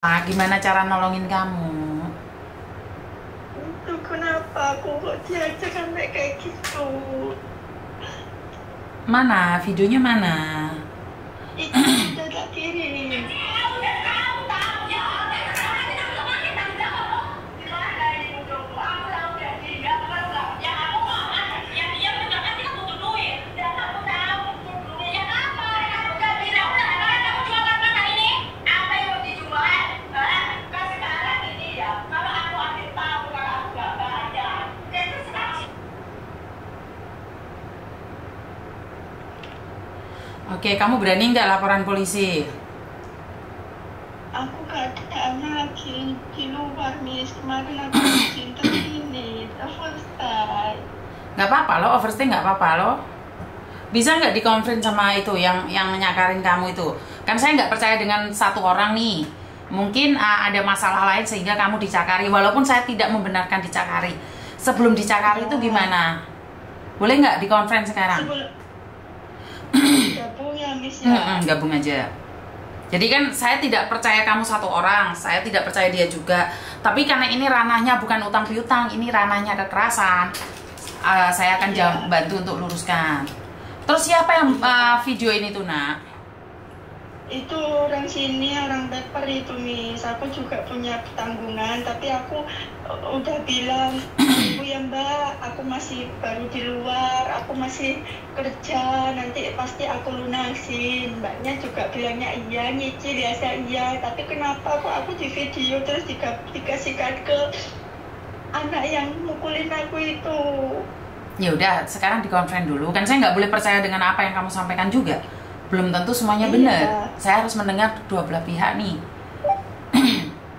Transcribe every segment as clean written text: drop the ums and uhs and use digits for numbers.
Gimana cara nolongin kamu? Itu kenapa aku kok diajak sampai kayak gitu? Mana? Videonya mana? Itu udah tak kirim. Oke, kamu berani nggak laporan polisi? Aku keadaannya lagi di luar, Miss. Kemarin aku izin ini, selesai. Nggak apa-apa lo, overstay nggak apa-apa lo. Bisa nggak dikonfirm sama itu yang nyakarin kamu itu? Kan saya nggak percaya dengan satu orang nih. Mungkin ada masalah lain sehingga kamu dicakari. Walaupun saya tidak membenarkan dicakari. Sebelum dicakari itu gimana? Boleh nggak dikonfirm sekarang? Gabung ya, Miss ya. Gabung aja. Jadi kan saya tidak percaya kamu satu orang, saya tidak percaya dia juga. Tapi karena ini ranahnya bukan utang piutang, ini ranahnya kekerasan. Saya akan bantu untuk luruskan. Terus siapa yang video ini tuh, Nak? Itu orang sini, orang Baper itu, Miss. Aku juga punya tanggungan, tapi aku udah bilang, Bu ya Mbak, aku masih baru di luar, aku masih kerja, nanti pasti aku lunasin. Mbaknya juga bilangnya iya, nyicil ya saya iya, tapi kenapa kok aku di video terus dikasihkan ke anak yang mukulin aku itu? Ya udah, sekarang dikonfirm dulu. Kan saya nggak boleh percaya dengan apa yang kamu sampaikan juga. Belum tentu semuanya benar. Saya harus mendengar kedua belah pihak nih.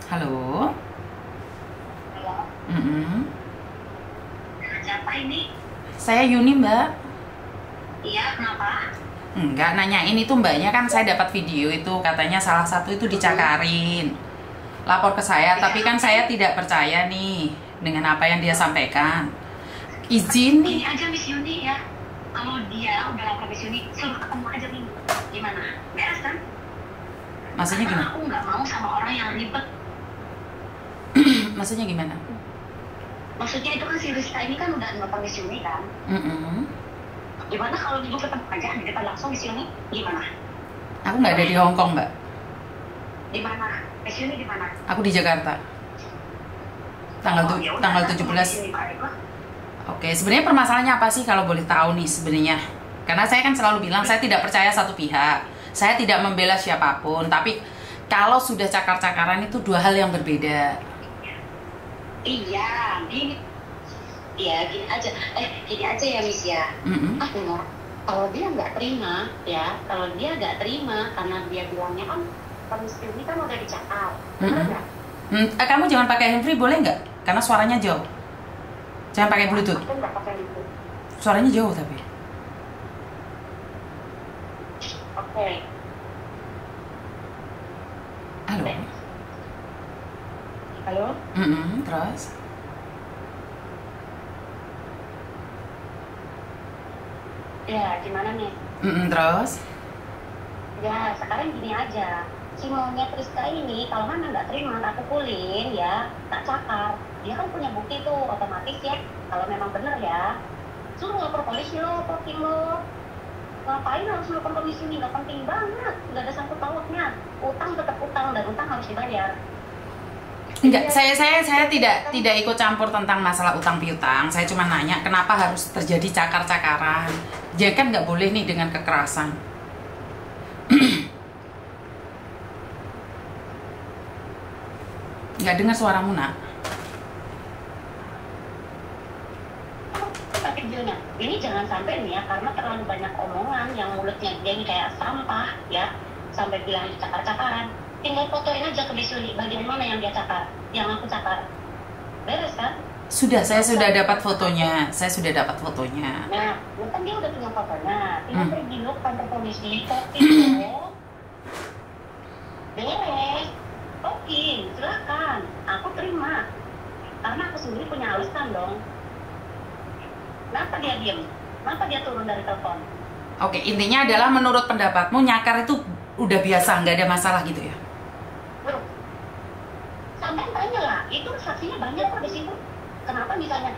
Halo. Halo. Siapa ini? Saya Yuni, Mbak. Iya, kenapa? Enggak, nanyain itu mbaknya kan saya dapat video itu katanya salah satu itu dicakarin. Lapor ke saya, tapi kan saya tidak percaya nih dengan apa yang dia sampaikan. Izin nih. Ini aja Miss Yuni ya. Kalau dia udah lapor Miss Yuni, suruh ketemu aja nih. Gimana? Beres kan? Maksudnya gimana? Aku nggak mau sama orang yang ribet. Maksudnya gimana? Maksudnya itu kan si Rizka ini kan udah nelfon Miss Yuni kan? Gimana kalau dulu ketemu aja di depan langsung Miss Yuni? Gimana? Aku nggak ada di Hong Kong, Mbak. Di mana? Miss Yuni di mana? Aku di Jakarta. Tanggal 17. Oke, sebenarnya permasalahannya apa sih kalau boleh tahu nih sebenarnya? Karena saya kan selalu bilang saya tidak percaya satu pihak. Saya tidak membela siapapun, tapi kalau sudah cakar-cakaran itu dua hal yang berbeda. Iya, gini. Ya, gini aja ya Miss ya. Aku mau kalau dia nggak terima ya, kalau dia nggak terima karena dia bilangnya kan Miss Yuni kan udah dicakar. Benar nggak? Kamu jangan pakai handfree boleh nggak? Karena suaranya jauh. Jangan pakai Bluetooth. Aku nggak pakai Bluetooth. Suaranya jauh tapi. Oke. Halo. Halo. Terus? Ya, gimana nih? Terus? Ya, sekarang gini aja. Si monyet Rizka ini, kalau mana nggak terima, tak pukulin ya, tak cakar. Dia kan punya bukti tuh, otomatis ya. Kalau memang bener ya, suruh lapor polisi lo, poking lo. Ngapain harus lapor polisi ini? Nggak penting banget, nggak ada sangkut pautnya. Utang tetap utang, dan utang harus dibayar. Enggak, saya tidak ikut campur tentang masalah utang piutang. Saya cuma nanya kenapa harus terjadi cakar-cakaran. Jadi kan nggak boleh nih dengan kekerasan. Nggak dengar suaramu, Nak. Tapi bilangnya, ini jangan sampai nih ya, karena terlalu banyak omongan yang mulutnya dia ini kayak sampah ya, sampai bilang cakar-cakaran. Tinggal fotoin aja ke Miss Yuni bagian mana yang dia cakar, yang aku cakar. Beres kan? Saya sudah dapat fotonya. Saya sudah dapat fotonya. Nah, kan dia udah punya fotonya. Tinggal pergi lo ke kantor polisi, tokin lo. Beres. Tokin, silakan. Aku terima. Karena aku sendiri punya alasan dong. Kenapa dia diam? Kenapa dia turun dari telepon? Oke, intinya adalah menurut pendapatmu nyakar itu udah biasa, nggak ada masalah gitu ya? Itu saksinya banyak kok di situ. Kenapa misalnya?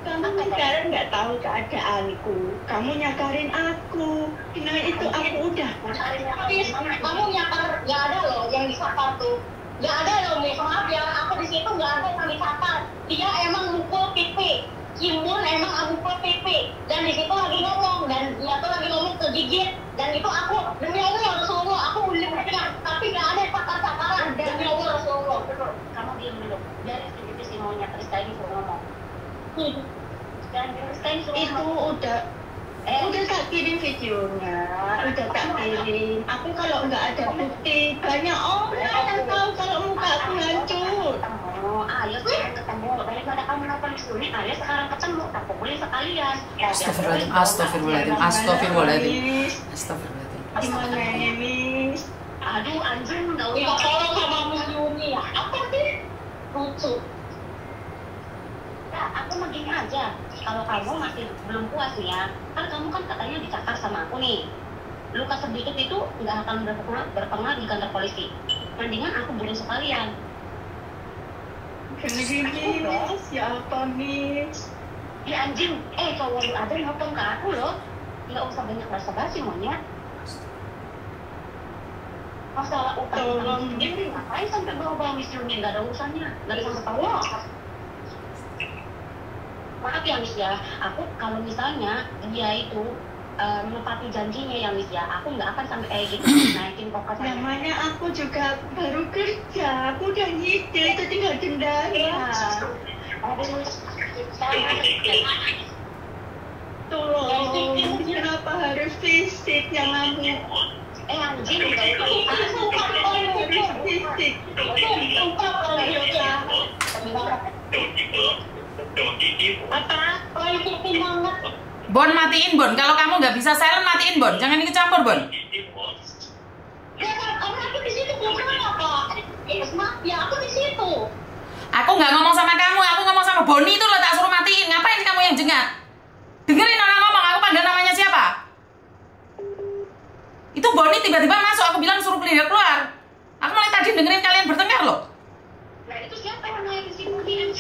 Kamu sekarang nggak tahu keadaanku. Kamu nyakarin aku. Nah itu aku udah. Kamu nyakar, nggak ada loh yang disakar tuh. Nggak ada loh, Miss. Maaf ya, aku di situ nggak ada yang disakar. Dia emang mukul pipi. Cimbun emang mukul pipi. Dan di situ lagi ngomong, dan dia tuh lagi ngomong kegigit. Dan itu aku, demi Allah ya Rasulullah, aku udah mendengar. Tapi nggak ada sakar-sakaran. Demi Allah Rasulullah. Kamu diam dulu. Biar si maunya Krista ini suruh ngomong. Itu udah tak kirim videonya, udah tak kirim. Aku kalau nggak ada bukti, banyak orang yang tahu kalau muka aku hancur. Ayo sekarang ketemu, daripada kamu nonton di sini, ayo sekarang ketemu, tak pukulin sekalian. Astagfirullahaladzim, astagfirullahaladzim, astagfirullahaladzim, astagfirullahaladzim. Gimana ini, Miss? Aduh anjing, nggak usah tolong sama Miss Yuni ya. Apa sih? Lucu. Ya, aku mah gini aja. Kalau kamu masih belum puas nih ya, kan kamu kan katanya dicakar sama aku nih. Luka sedikit itu nggak akan berpengaruh di kantor polisi. Mendingan aku bunuh sekalian. Gini, Miss. Ya apa, Miss? Ya anjing, cowok lu ada ngomong ke aku loh. Nggak usah banyak basa-basi monyet. Masalah utang sendiri, ngapain sampai bawa-bawa Miss Yuni? Nggak ada urusannya, nggak ada sama tahu. Maaf ya Miss ya, aku kalau misalnya dia itu menepati janjinya ya Miss ya, aku nggak akan sampai kayak gitu naikin pokok saya. Namanya aku juga baru kerja, aku udah nyicil, itu tinggal denda ya. Tolong, kenapa harus visit yang aku? Anjing, harus visit. Apa? Banget. Bon, matiin Bon. Kalau kamu nggak bisa silent, matiin Bon. Jangan ikut campur Bon. Ya kan, karena aku di situ belum apa. Maaf ya, aku di situ. Aku nggak ngomong sama kamu, aku ngomong sama Boni itu lo tak suruh matiin. Ngapain kamu yang jengak? Dengerin orang ngomong, aku panggil namanya siapa? Itu Boni tiba-tiba masuk, aku bilang suruh keluar. Aku mulai tadi dengerin kalian bertengkar loh. Nah itu siapa yang naikin si Boni?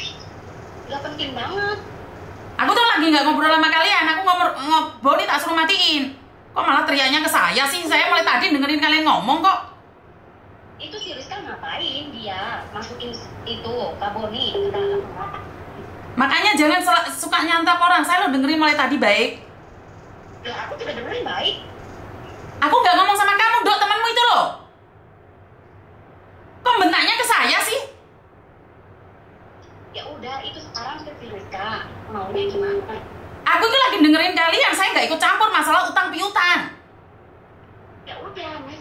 Gak penting banget. Aku tuh lagi nggak ngobrol sama kalian, aku Boni tak suruh matiin. Kok malah teriaknya ke saya sih? Saya mulai tadi dengerin kalian ngomong kok. Itu si Rizka ngapain dia masukin itu Kak Boni? Makanya jangan suka nyantap orang. Saya lo dengerin mulai tadi baik. Ya aku juga dengerin baik. Aku nggak ngomong sama kamu, Dok, temanmu itu loh. Kok bentaknya ke saya sih? Ya udah, itu sekarang si Rizka maunya gimana? Aku tuh lagi dengerin kalian, saya nggak ikut campur masalah utang piutang. Ya udah, Mas.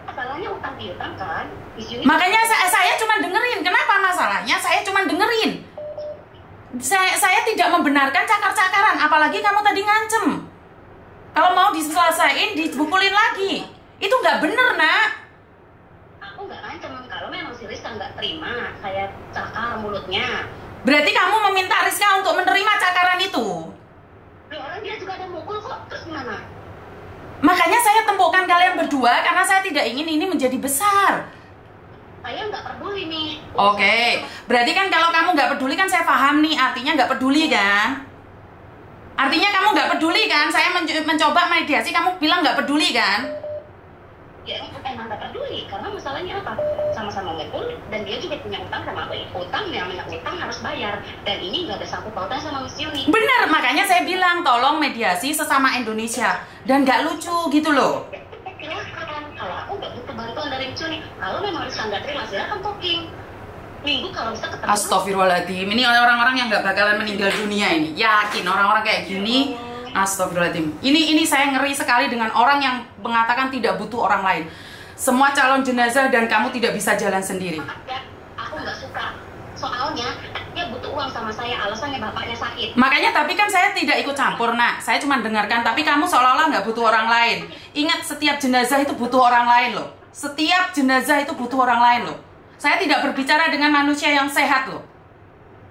Masalahnya utang piutang kan? Makanya saya cuma dengerin. Kenapa masalahnya? Saya cuma dengerin. Saya tidak membenarkan cakar-cakaran, apalagi kamu tadi ngancem. Kalau mau diselesaiin, dibukulin lagi. Itu nggak bener, Nak. Aku nggak ngancem. Kalau memang si Rizka nggak terima, saya cakar mulutnya. Berarti kamu meminta Rizka untuk menerima cakaran itu? Loh, orang dia juga ada mukul kok. Terus gimana? Makanya saya tempukkan kalian berdua karena saya tidak ingin ini menjadi besar. Saya nggak peduli nih. Oke, berarti kan kalau kamu nggak peduli kan saya paham nih, artinya nggak peduli kan? Artinya kamu nggak peduli kan? Saya mencoba mediasi, kamu bilang nggak peduli kan? Ya emang nggak peduli, karena masalahnya apa? Sama-sama mukul, dan dia juga punya utang sama aku. Utang yang utang harus bayar, dan ini nggak ada sangkut pautan sama Miss Yuni. Benar, makanya saya bilang tolong mediasi sesama Indonesia dan nggak lucu gitu loh. Kalau aku nggak butuh bantuan dari Miss Yuni, kalau memang Rizka nggak terima, silakan talking. Minggu kalau bisa ketemu. Astagfirullahaladzim, ini orang-orang yang nggak bakalan meninggal dunia ini. Yakin orang-orang kayak gini. Astagfirullahaladzim. Ini saya ngeri sekali dengan orang yang mengatakan tidak butuh orang lain. Semua calon jenazah dan kamu tidak bisa jalan sendiri. Ya, aku nggak suka. Soalnya dia butuh uang sama saya, alasannya bapaknya sakit. Makanya tapi kan saya tidak ikut campur, Nak. Saya cuma dengarkan, tapi kamu seolah-olah nggak butuh orang lain. Ingat, setiap jenazah itu butuh orang lain loh. Setiap jenazah itu butuh orang lain loh. Saya tidak berbicara dengan manusia yang sehat loh.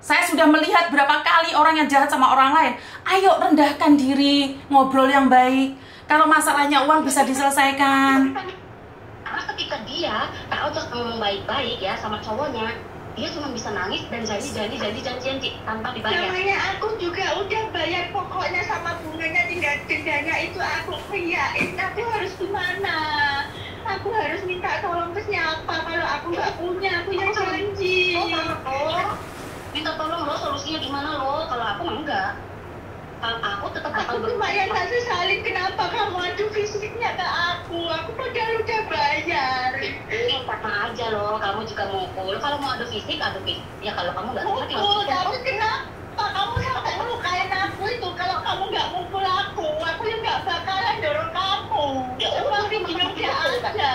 Saya sudah melihat berapa kali orang yang jahat sama orang lain. Ayo rendahkan diri, ngobrol yang baik. Kalau masalahnya uang bisa diselesaikan. Karena ketika dia tak ajak ngomong baik-baik ya sama cowoknya, dia cuma bisa nangis dan janji tanpa dibayar. Namanya aku juga udah bayar pokoknya sama bunganya, tinggal dendanya itu aku iyain, tapi harus gimana? Aku harus minta tolong ke siapa kalau aku nggak punya, aku yang janji. Minta tolong lo, solusinya gimana lo? Kalau aku mah enggak. Kalau aku tetap bakal lumayan tak sesalin, kenapa kamu adu fisiknya ke aku padahal udah bayar. Sama aja lo, kamu juga mukul. Kalau mau adu fisik ya kalau kamu nggak suka mukul, tapi kenapa kamu sampai melukain aku itu? Kalau kamu nggak mukul aku yang nggak bakalan dorong kamu. Ya udah, udah aja.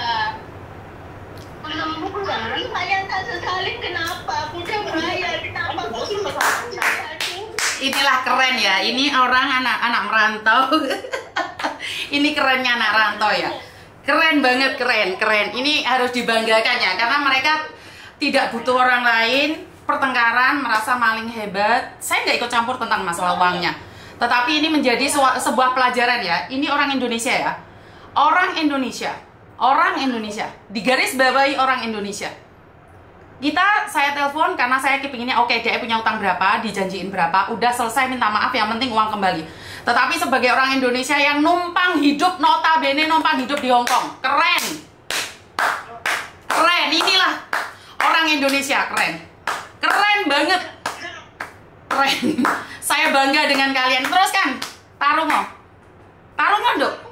Kalau mukul kan? Lumayan tak sesalin, kenapa? Aku udah bayar, kenapa aku Inilah keren ya, ini orang anak merantau. Ini kerennya anak rantau ya. Keren banget, keren. Ini harus dibanggakan ya, karena mereka tidak butuh orang lain, pertengkaran, merasa maling hebat. Saya nggak ikut campur tentang masalah uangnya. Tetapi ini menjadi sebuah pelajaran ya. Ini orang Indonesia ya. Orang Indonesia. Digaris bawahi orang Indonesia. Saya telepon karena saya kepinginnya oke, dia punya utang berapa, dijanjiin berapa, udah selesai, minta maaf, yang penting uang kembali. Tetapi sebagai orang Indonesia yang numpang hidup, notabene numpang hidup di Hong Kong, keren, inilah orang Indonesia, keren banget, keren. Saya bangga dengan kalian. Teruskan, Tarung Dok.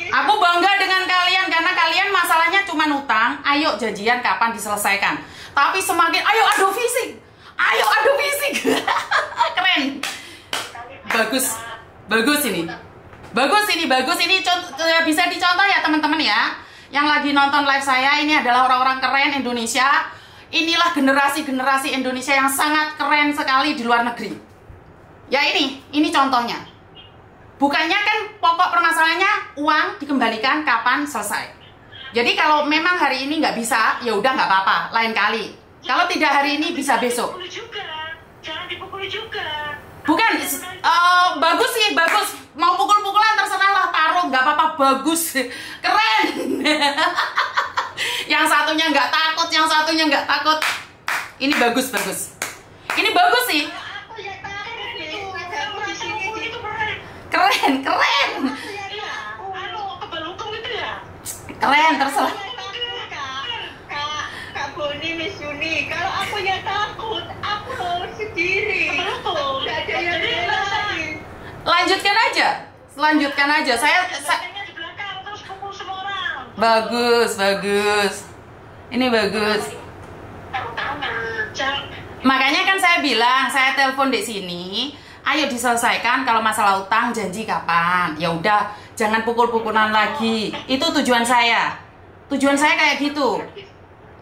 Aku bangga dengan kalian karena kalian masalahnya cuma utang. Ayo janjian kapan diselesaikan. Tapi semakin ayo adu fisik. Keren. Bagus ini. Bisa dicontoh ya teman-teman ya. Yang lagi nonton live saya, ini adalah orang-orang keren Indonesia. Inilah generasi Indonesia yang sangat keren sekali di luar negeri. Ya ini contohnya. Bukannya kan pokok permasalahannya uang dikembalikan kapan selesai. Jadi kalau memang hari ini nggak bisa, ya udah nggak apa-apa, lain kali. Kalau tidak hari ini bisa besok. Jangan dipukul juga. Bukan, bagus sih, bagus. Mau pukul-pukulan terserah lah, Tarung, nggak apa-apa, bagus, keren. Yang satunya nggak takut, Ini bagus. Ini bagus sih. Keren. Keren, terserah. Kak Boni, Miss Yuni, kalau aku yang takut, aku harus sendiri. Gak ada yang lain. Lanjutkan aja. Bagus. Ini bagus. Makanya kan saya bilang, saya telepon di sini. Ayo diselesaikan, kalau masalah utang janji kapan. Ya udah, jangan pukul-pukulan lagi. Itu tujuan saya. Tujuan saya kayak gitu.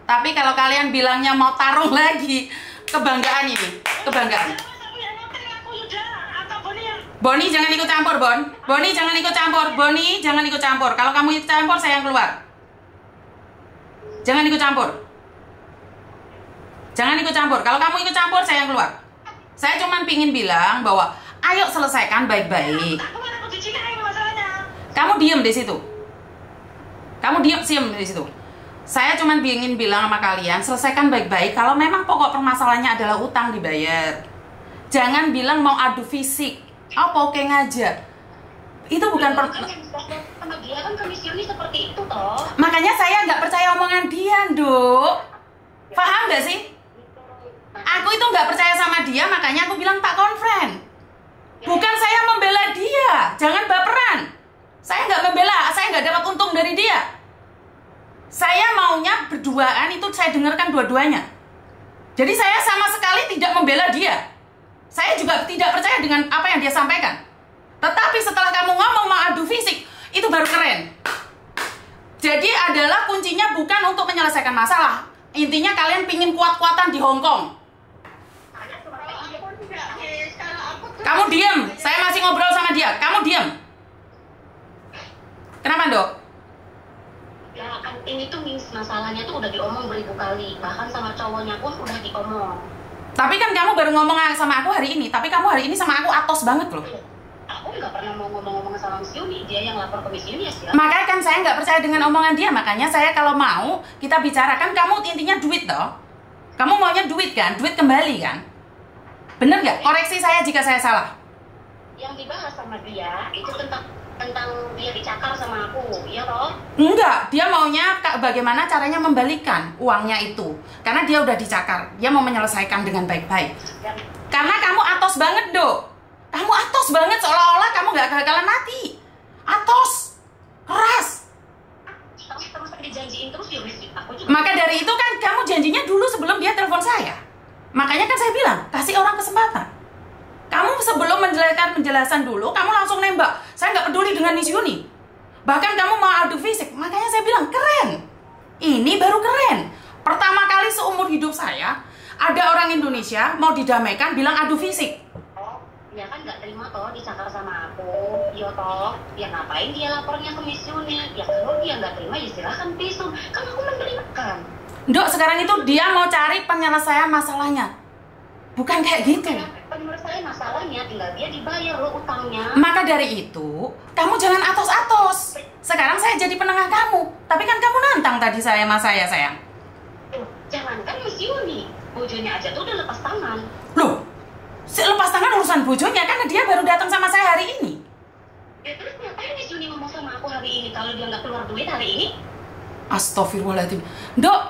Tapi kalau kalian bilangnya mau tarung lagi, kebanggaan ini, kebanggaan. Boni jangan ikut campur, Boni jangan ikut campur. Kalau kamu ikut campur, saya yang keluar. Jangan ikut campur. Kalau kamu ikut campur, saya yang keluar. Saya cuma pingin bilang bahwa ayo selesaikan baik-baik. Kamu diam di situ. Saya cuma ingin bilang sama kalian, selesaikan baik-baik. Kalau memang pokok permasalahannya adalah utang dibayar. Jangan bilang mau adu fisik. Oke aja. Itu bukan dia kan komisioner seperti itu toh. Makanya saya nggak percaya omongan dia, Dok. Paham nggak sih? Aku itu nggak percaya sama dia, makanya aku bilang tak konfront. Bukan saya membela dia, jangan baperan. Saya nggak membela, saya nggak dapat untung dari dia. Saya maunya berduaan itu saya dengarkan dua-duanya. Jadi saya sama sekali tidak membela dia. Saya juga tidak percaya dengan apa yang dia sampaikan. Tetapi setelah kamu ngomong mau adu fisik, itu baru keren. Jadi adalah kuncinya bukan untuk menyelesaikan masalah. Intinya kalian pingin kuat-kuatan di Hong Kong. Kamu diam, saya masih ngobrol sama dia. Kamu diam. Kenapa, Dok? Ya kan ini tuh masalahnya tuh udah diomong beribu kali. Bahkan sama cowoknya pun udah diomong. Tapi kan kamu baru ngomong sama aku hari ini. Tapi kamu hari ini sama aku atos banget loh. Aku nggak pernah mau ngomong-ngomong sama Miss Yuni. Dia yang lapor ke Miss Yuni ya sih. Makanya kan saya nggak percaya dengan omongan dia. Makanya saya kalau mau kita bicarakan, kamu intinya duit toh. Kamu maunya duit kan? Duit kembali kan? Bener nggak? Koreksi saya jika saya salah. Yang dibahas sama dia itu tentang dia dicakar sama aku, iya toh? Enggak, dia maunya bagaimana caranya membalikan uangnya itu. Karena dia udah dicakar, dia mau menyelesaikan dengan baik-baik. Karena kamu atos banget, Dok. Kamu atos banget, seolah-olah kamu nggak bakalan mati. Atos, keras. Terus dijanjiin terus ya, aku juga. Maka dari itu kan kamu janjinya dulu sebelum dia telepon saya. Makanya kan saya bilang, kasih orang kesempatan. Kamu sebelum menjelaskan penjelasan dulu, kamu langsung nembak. Saya nggak peduli dengan Miss Yuni. Bahkan kamu mau adu fisik. Makanya saya bilang, keren. Ini baru keren. Pertama kali seumur hidup saya, ada orang Indonesia mau didamaikan bilang adu fisik. Ya kan nggak terima toh dicakar sama aku, iya toh. Ya ngapain dia lapornya ke Miss Yuni? Ya kalau dia nggak terima ya silahkan visum. Kan aku menerima. Dok, sekarang itu dia mau cari penyelesaian masalahnya. Bukan kayak gitu. Penyelesaian masalahnya tinggal dia dibayar lo utangnya. Maka dari itu, kamu jangan atos-atos. Sekarang saya jadi penengah kamu. Tapi kan kamu nantang tadi saya sama saya, sayang. Jangankan Miss Yuni, bojonya aja tuh udah lepas tangan. Loh, lepas tangan urusan bojonya, karena dia baru datang sama saya hari ini. Ya terus ngapain Miss Yuni ngomong sama aku hari ini kalau dia nggak keluar duit hari ini? Astagfirullahaladzim. Dok,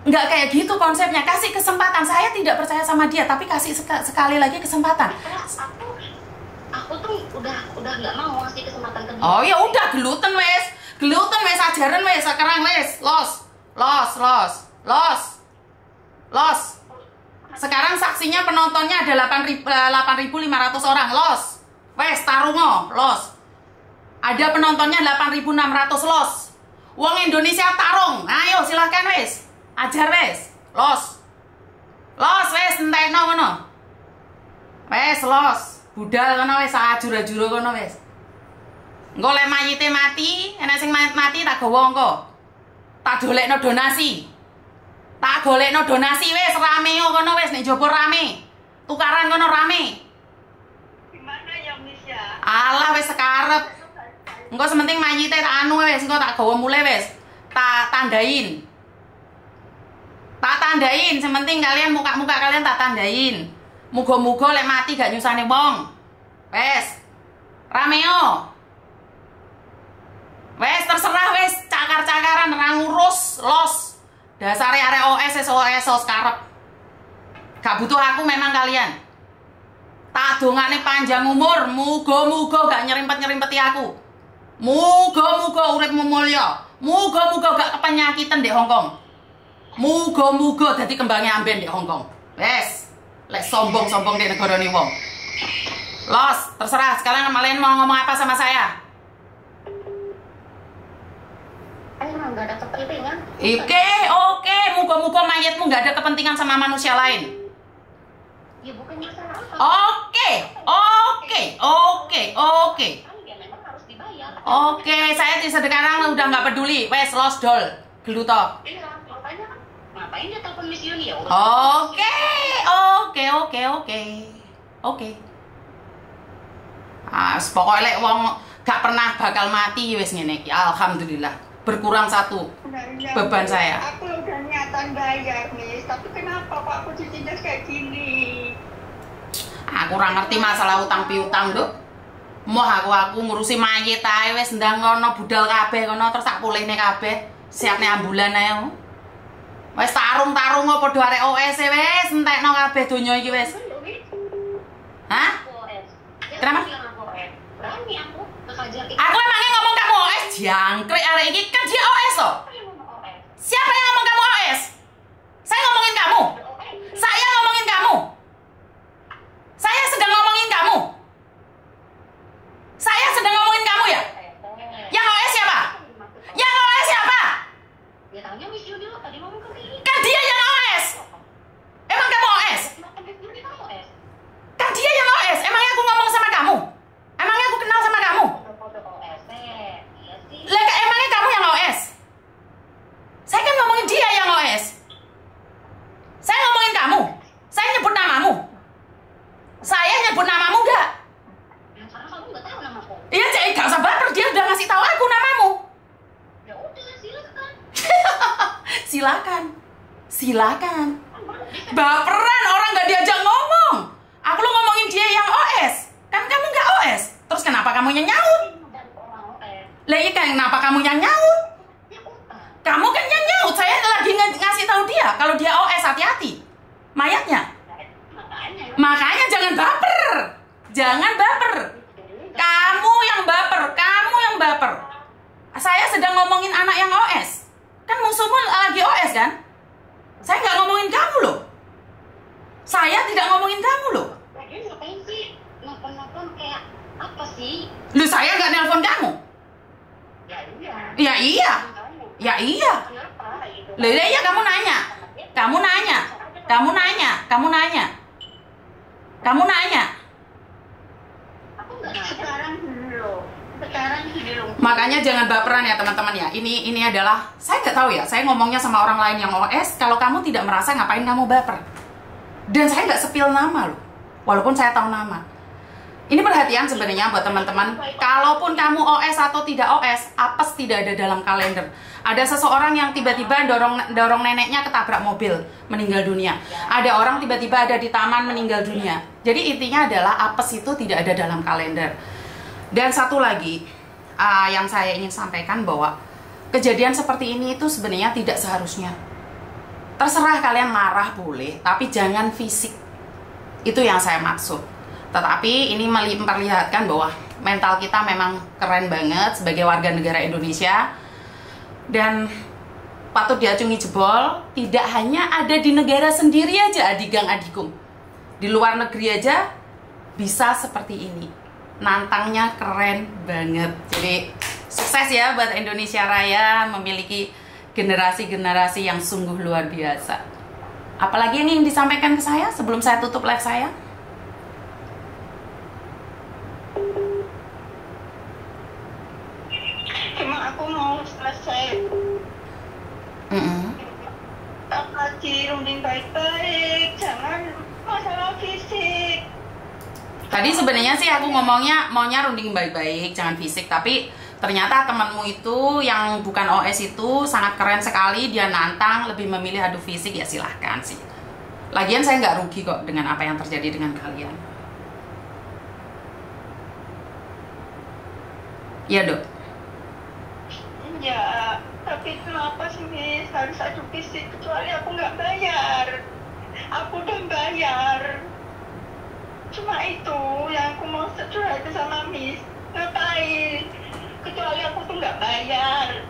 nggak kayak gitu konsepnya. Kasih kesempatan. Saya tidak percaya sama dia, tapi kasih sekali lagi kesempatan. Aku tuh udah nggak mau ngasih kesempatan ke dia. Oh ya udah, gluten wes ajaran wes sekarang wes los. Sekarang saksinya penontonnya ada 8.500 orang los. Wes tarungo los. Ada penontonnya 8.600 los. Uang Indonesia tarung. Ayo silahkan wes. Ajar wes. Los wes entekno kono. Wes los. Budal kono wes ajur-ajur kono wes. Engko lek mayite mati, enek sing mati tak gawa engko. Tak dolekno donasi. Wes rame kono wes nek jopo rame. Tukaran kono rame. Gimana ya, Miss ya? Alah wes sekarep. Engko sementing mayite tak anu wes engko tak gawa mulai wes. Tak tandain. Sementing kalian muka-muka kalian tak tandain. Muga-muga lek mati gak nyusane wong. Wes. Rameo. Wes terserah wes, cakar-cakaran ora ngurus, los. Dasare arek OS karep. Gak butuh aku memang kalian. Tak dongane panjang umur, muga-muga gak nyerimpet-nyerimpeti aku. Muga-muga uripmu mulya. Muga-muga gak kepenyakitan di Hongkong. Muga-muga dadi kembangnya amben di Hongkong. Wes. Lek sombong-sombong di negarane wong. Los, terserah. Sekarang kalian mau ngomong apa sama saya? Emang nggak ada kepentingan. Oke. Muga-muga mayatmu nggak ada kepentingan sama manusia lain. Ya bukan masalah apa. Oke. Ya memang harus dibayar. Oke, saya sekarang udah nggak peduli. Wes, los dol. Geluto. Iya, makanya ngapain dia telepon Miss Yuni ya? Oke. Pokoknya lek wong gak pernah bakal mati wes ngene iki. Alhamdulillah. Berkurang satu beban saya. Aku udah niatan bayar, Miss. Tapi kenapa kok aku cicinya kayak gini? Aku ora ngerti masalah utang piutang, Nduk. Moh aku ngurusi mayit ae wis ndang kono budal kabeh kono terus tak pulihne kabeh. Siapne ambulan ae. Wis tarung-tarung padha arek OS e wis entekno kabeh donya iki wis. Hah? Kenapa? Berani aku ngehajar itu. Aku emangnya ngomong kamu OS jangkrik arek iki kan dia OS loh. Siapa yang ngomong kamu OS? Saya ngomongin kamu. Saya ngomongin kamu. Saya sedang ngomongin kamu. Saya sedang ngomongin kamu ya? Yang OS siapa? Yang OS siapa? Ya tanya Miss Yuni lo tadi ngomong ke dia. Kan dia yang OS. Emang kamu OS? Kan dia yang OS. Emangnya aku ngomong sama kamu? Emangnya aku kenal sama kamu? Lah emangnya kamu yang OS? Saya kan ngomongin dia yang OS. Saya ngomongin kamu. Saya nyebut namamu. Saya nyebut namamu enggak? Yang sekarang kamu nggak tahu namaku. Iya, Cek, gak usah baper, dia udah ngasih tahu aku namamu. Ya udah silakan. Silakan. Silakan. Baperan, orang nggak diajak ngomong. Aku lo ngomongin dia yang OS. Kan kamu nggak OS. Terus kenapa kamu yang nyaut? Lah iya kan, kenapa kamu yang nyaut? Kamu kan yang nyaut. Saya lagi ngasih tahu dia kalau dia OS, hati-hati. Mayatnya. Makanya jangan baper. Jangan baper. Kamu yang baper. Kamu yang baper. Saya sedang ngomongin anak yang OS. Kan musuhmu lagi OS kan? Saya nggak ngomongin kamu loh. Saya tidak ngomongin kamu loh. Lagi ngapain sih? Nelfon-nelfon kayak apa sih? Lu saya nggak nelpon kamu. Ya iya. Ya iya. Ya iya. Kenapa gitu? Loh iya kamu nanya. Kamu nanya. Kamu nanya. Kamu nanya. Kamu nanya. Aku nggak sekarang dulu. Sekarang dulu. Makanya jangan baperan ya teman-teman ya. Ini adalah, saya nggak tahu ya. Saya ngomongnya sama orang lain yang OS. Kalau kamu tidak merasa, ngapain kamu baper? Dan saya nggak sepil nama loh. Walaupun saya tahu nama. Ini perhatian sebenarnya buat teman-teman. Kalaupun kamu OS atau tidak OS, apes tidak ada dalam kalender. Ada seseorang yang tiba-tiba dorong neneknya ketabrak mobil, meninggal dunia. Ada orang tiba-tiba ada di taman, meninggal dunia. Jadi intinya adalah apes itu tidak ada dalam kalender. Dan satu lagi yang saya ingin sampaikan bahwa kejadian seperti ini itu sebenarnya tidak seharusnya. Terserah kalian marah boleh, tapi jangan fisik. Itu yang saya maksud. Tetapi ini memperlihatkan bahwa mental kita memang keren banget sebagai warga negara Indonesia. Dan patut diacungi jebol, tidak hanya ada di negara sendiri aja adigang adikung. Di luar negeri aja bisa seperti ini. Nantangnya keren banget. Jadi sukses ya buat Indonesia Raya memiliki generasi-generasi yang sungguh luar biasa. Apalagi yang ingin disampaikan ke saya sebelum saya tutup live saya? Cuma aku mau selesai lagi runding baik-baik, jangan masalah fisik. Tadi sebenarnya sih aku ngomongnya maunya runding baik-baik, jangan fisik, tapi ternyata temanmu itu yang bukan OS itu sangat keren sekali, dia nantang, lebih memilih adu fisik, ya silahkan sih. Lagian saya nggak rugi kok dengan apa yang terjadi dengan kalian. Iya dok. Ya, tapi kenapa sih Miss harus adu fisik kecuali aku nggak bayar? Aku udah bayar. Cuma itu yang aku mau curhat sama Miss. Ngapain? Kecuali aku tuh nggak bayar.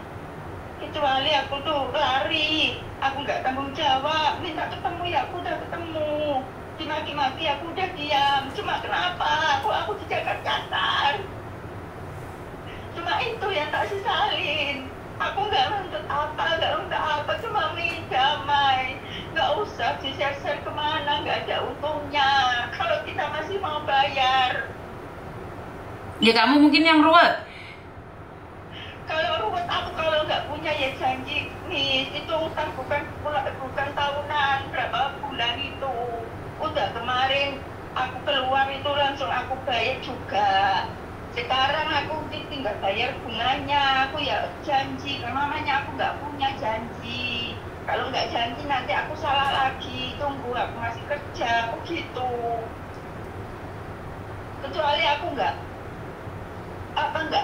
Kecuali aku tuh lari. Aku nggak tanggung jawab. Minta ketemu ya aku udah ketemu. Dimaki-maki aku udah diam. Cuma kenapa? Aku dijaga kasar. Cuma itu yang tak sesalin. Aku nggak nuntut apa, cuma ingin damai. Nggak usah di-share kemana, nggak ada untungnya. Kalau kita masih mau bayar. Ya kamu mungkin yang ruwet. Kalau ruwet aku kalau nggak punya ya janji Miss, itu utang bukan tahunan, berapa bulan itu. Udah kemarin aku keluar itu langsung aku bayar juga. Sekarang aku tinggal bayar bunganya, aku ya janji, namanya aku nggak punya janji. Kalau nggak janji nanti aku salah lagi, tunggu aku masih kerja, aku gitu. Kecuali aku nggak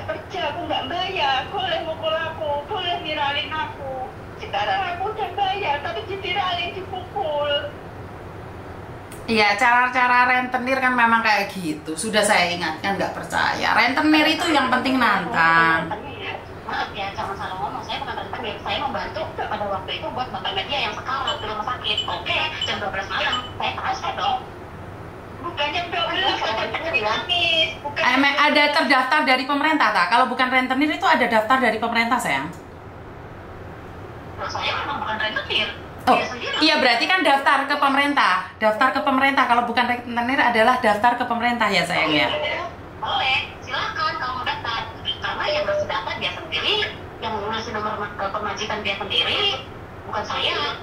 kerja, aku nggak bayar, boleh mukul aku, boleh viralin aku. Sekarang aku udah bayar, tapi diviralin, dipukul. Iya, cara-cara rentenir kan memang kayak gitu. Sudah saya ingatkan, nggak percaya. Rentenir itu yang penting nantang. Maaf ya, jangan salah ngomong. Saya bukan rentenir. Saya membantu pada waktu itu buat bapaknya dia yang sekarat di rumah sakit. Oke, jam 12 malam. Saya transfer dong. Bukan jam 12, bukan. Ada terdaftar dari pemerintah, tak? Kalau bukan rentenir itu ada daftar dari pemerintah, sayang. Nah, saya memang bukan rentenir. Oh, iya berarti kan daftar ke pemerintah. Daftar ke pemerintah. Kalau bukan rentenir adalah daftar ke pemerintah ya sayang ya. Boleh, silakan kalau mau daftar. Karena yang ngasih data dia sendiri, yang ngasih nomor pemajikan dia sendiri, bukan saya.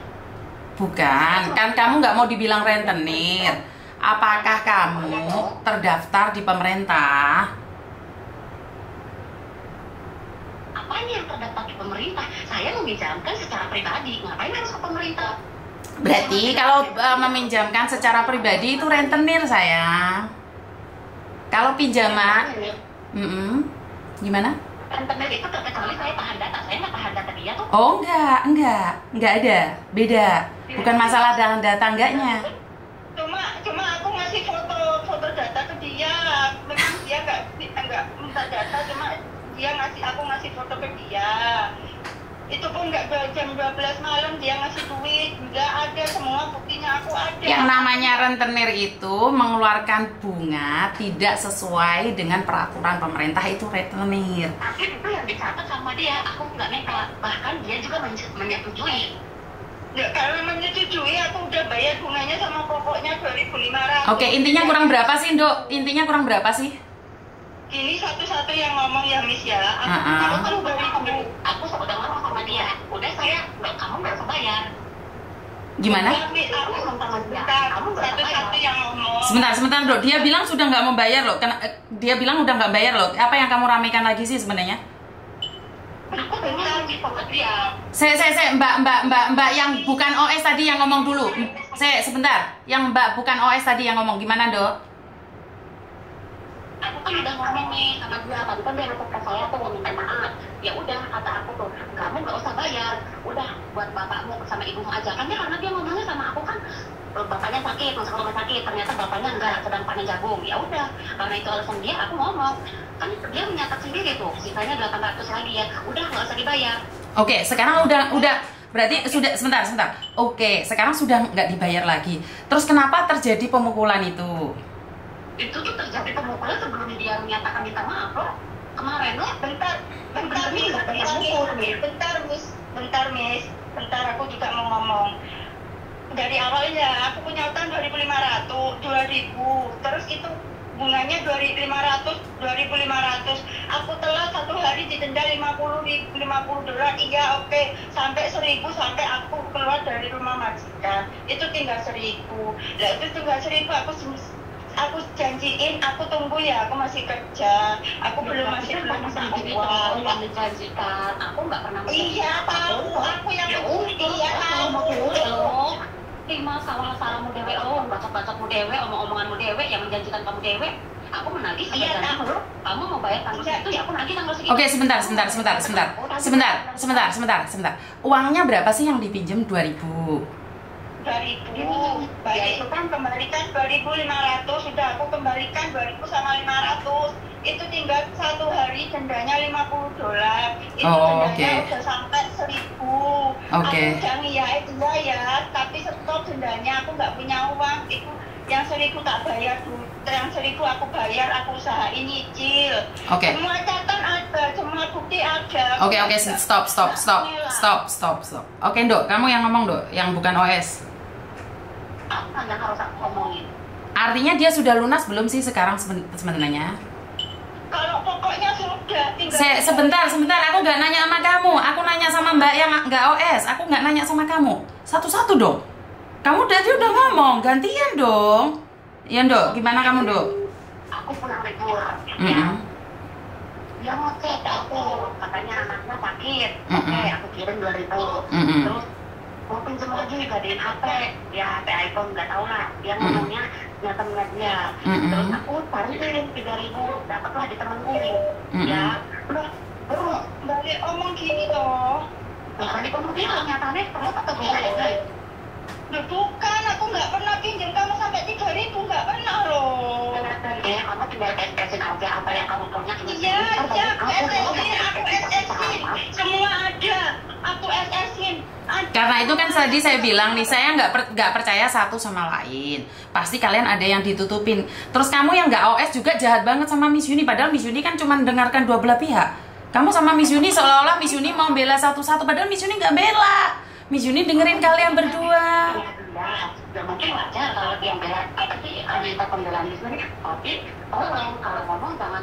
Bukan, kan kamu nggak mau dibilang rentenir. Apakah kamu terdaftar di pemerintah? Apanya yang terdaftar di pemerintah? Saya meminjamkan secara pribadi. Ngapain harus ke pemerintah? Berarti kalau meminjamkan secara pribadi itu rentenir sayang. Kalau pinjaman, gimana? Rentenir itu kecuali saya tahan data, saya nggak tahan data dia tuh. Oh enggak ada, beda. Bukan masalah tahan data enggaknya. Cuma aku ngasih foto data ke dia. Memang dia nggak minta data, cuma dia aku ngasih foto ke dia. Itu pun nggak jam 12 malam dia ngasih duit, nggak ada, semua buktinya aku ada. Yang namanya rentenir itu mengeluarkan bunga tidak sesuai dengan peraturan pemerintah, itu rentenir. Tapi itu yang dicatat sama dia, aku nggak nekat, bahkan dia juga menyetujui. Ya, kalau menyetujui aku udah bayar bunganya sama pokoknya 2.500. Oke, intinya kurang berapa sih, Dok? Intinya kurang berapa sih? Ini satu-satu yang ngomong ya, Miss ya. Aku kan aku udah ngomong sama dia. Udah kamu nggak usah bayar. Gimana? Satu-satu yang ngomong. Sebentar, Dok. Dia bilang sudah nggak mau bayar loh. Dia bilang udah nggak bayar loh. Apa yang kamu ramekan lagi sih sebenarnya? Aku pengen di pokok dia. Mbak yang bukan OS tadi yang ngomong dulu. Sebentar. Yang Mbak bukan OS tadi yang ngomong, gimana, Dok? Aku kan udah ngomong nih sama dia, tadi kan dia nelfon ke saya tuh minta maaf. Ya udah, kata aku tuh, kamu nggak usah bayar, udah buat bapakmu sama ibumu aja. Kan dia karena dia ngomongnya sama aku kan, bapaknya sakit, masuk rumah sakit, ternyata bapaknya enggak, sedang panen jagung. Ya udah, karena itu alasan dia, aku ngomong. Kan dia menyatat sendiri tuh, sisanya 800 lagi ya, udah nggak usah dibayar. Oke, sekarang udah berarti sudah sebentar. Oke, sekarang sudah nggak dibayar lagi. Terus kenapa terjadi pemukulan itu? Itu tuh terjadi pemukulan sebelum dia menyatakan minta maaf loh. Kemarin loh, bentar Miss, aku juga mau ngomong. Dari awalnya aku punya utang 2.500, terus itu bunganya 2.500. Aku telah 1 hari didenda $50. Iya, oke. Sampai 1.000 sampai aku keluar dari rumah majikan. Itu tinggal 1.000. Lah itu tinggal 1.000 aku janjiin, aku tunggu ya, aku masih kerja, aku belum masih uang. Yang dijanjikan, aku nggak pernah. Iya tahu, aku yang iya tahu. Terima salah-salahmu dewe, bacot-bacotmu dewe, omong-omonganmu dewe, yang menjanjikan kamu dewe. Aku menagih sampai janji kamu mau bayar tanggal segitu ya, aku nagih tanggal segitu. Oke, sebentar. Uangnya berapa sih yang dipinjam? 2.000. 2.000, baik itu kan kembalikan 2.500, sudah aku kembalikan 2.000 sama 500. Itu tinggal 1 hari dendanya $50. Itu dendanya udah sampai 1.000. Aku jangan ya, tapi stop dendanya, aku nggak punya uang. Itu yang 1.000 tak bayar dulu, yang 1.000 aku bayar, aku usahain nyicil. Semua catatan ada, semua bukti ada. Oke, stop. Oke, Dok, kamu yang ngomong, Dok, yang bukan OS. Apa yang harus aku ngomongin? Artinya dia sudah lunas belum sih sekarang sebenarnya? Kalau pokoknya sudah. Sebentar, aku nggak nanya sama kamu. Aku nanya sama Mbak yang nggak OS. Aku nggak nanya sama kamu. Satu-satu dong. Kamu tadi udah ngomong, gantian dong. Iya, Dok. Gimana kamu, Dok? Aku pulang libur. Ya. Dia ngecek aku, katanya anaknya sakit. Oke, aku kirim 2.000. Terus mau pinjam lagi, gadein HP. Ya, HP iPhone, nggak tahu lah. Dia ngomongnya nyata dia. Terus aku cariin 3.000, dapatlah di temanku. Ya, udah, terus balik omong gini loh. Bukan di kemudian, nyatanya ternyata terbukti. Bukan, aku nggak pernah pinjam kamu sampai 3.000, nggak pernah loh. Kamu tinggal SSin aja apa yang kamu punya. Iya, aku SSin, semua ada, aku SSin. Karena itu kan tadi saya bilang nih, saya nggak percaya satu sama lain. Pasti kalian ada yang ditutupin. Terus kamu yang nggak OS juga jahat banget sama Miss Yuni. Padahal Miss Yuni kan cuma dengarkan dua belah pihak. Kamu sama Miss Yuni seolah-olah Miss Yuni mau bela satu-satu. Padahal Miss Yuni nggak bela. Miss Yuni dengerin kalian berdua. Ya mungkin wajar kalau dia bela, tapi minta pembelaan Miss Yuni. Tapi tolong kalau ngomong jangan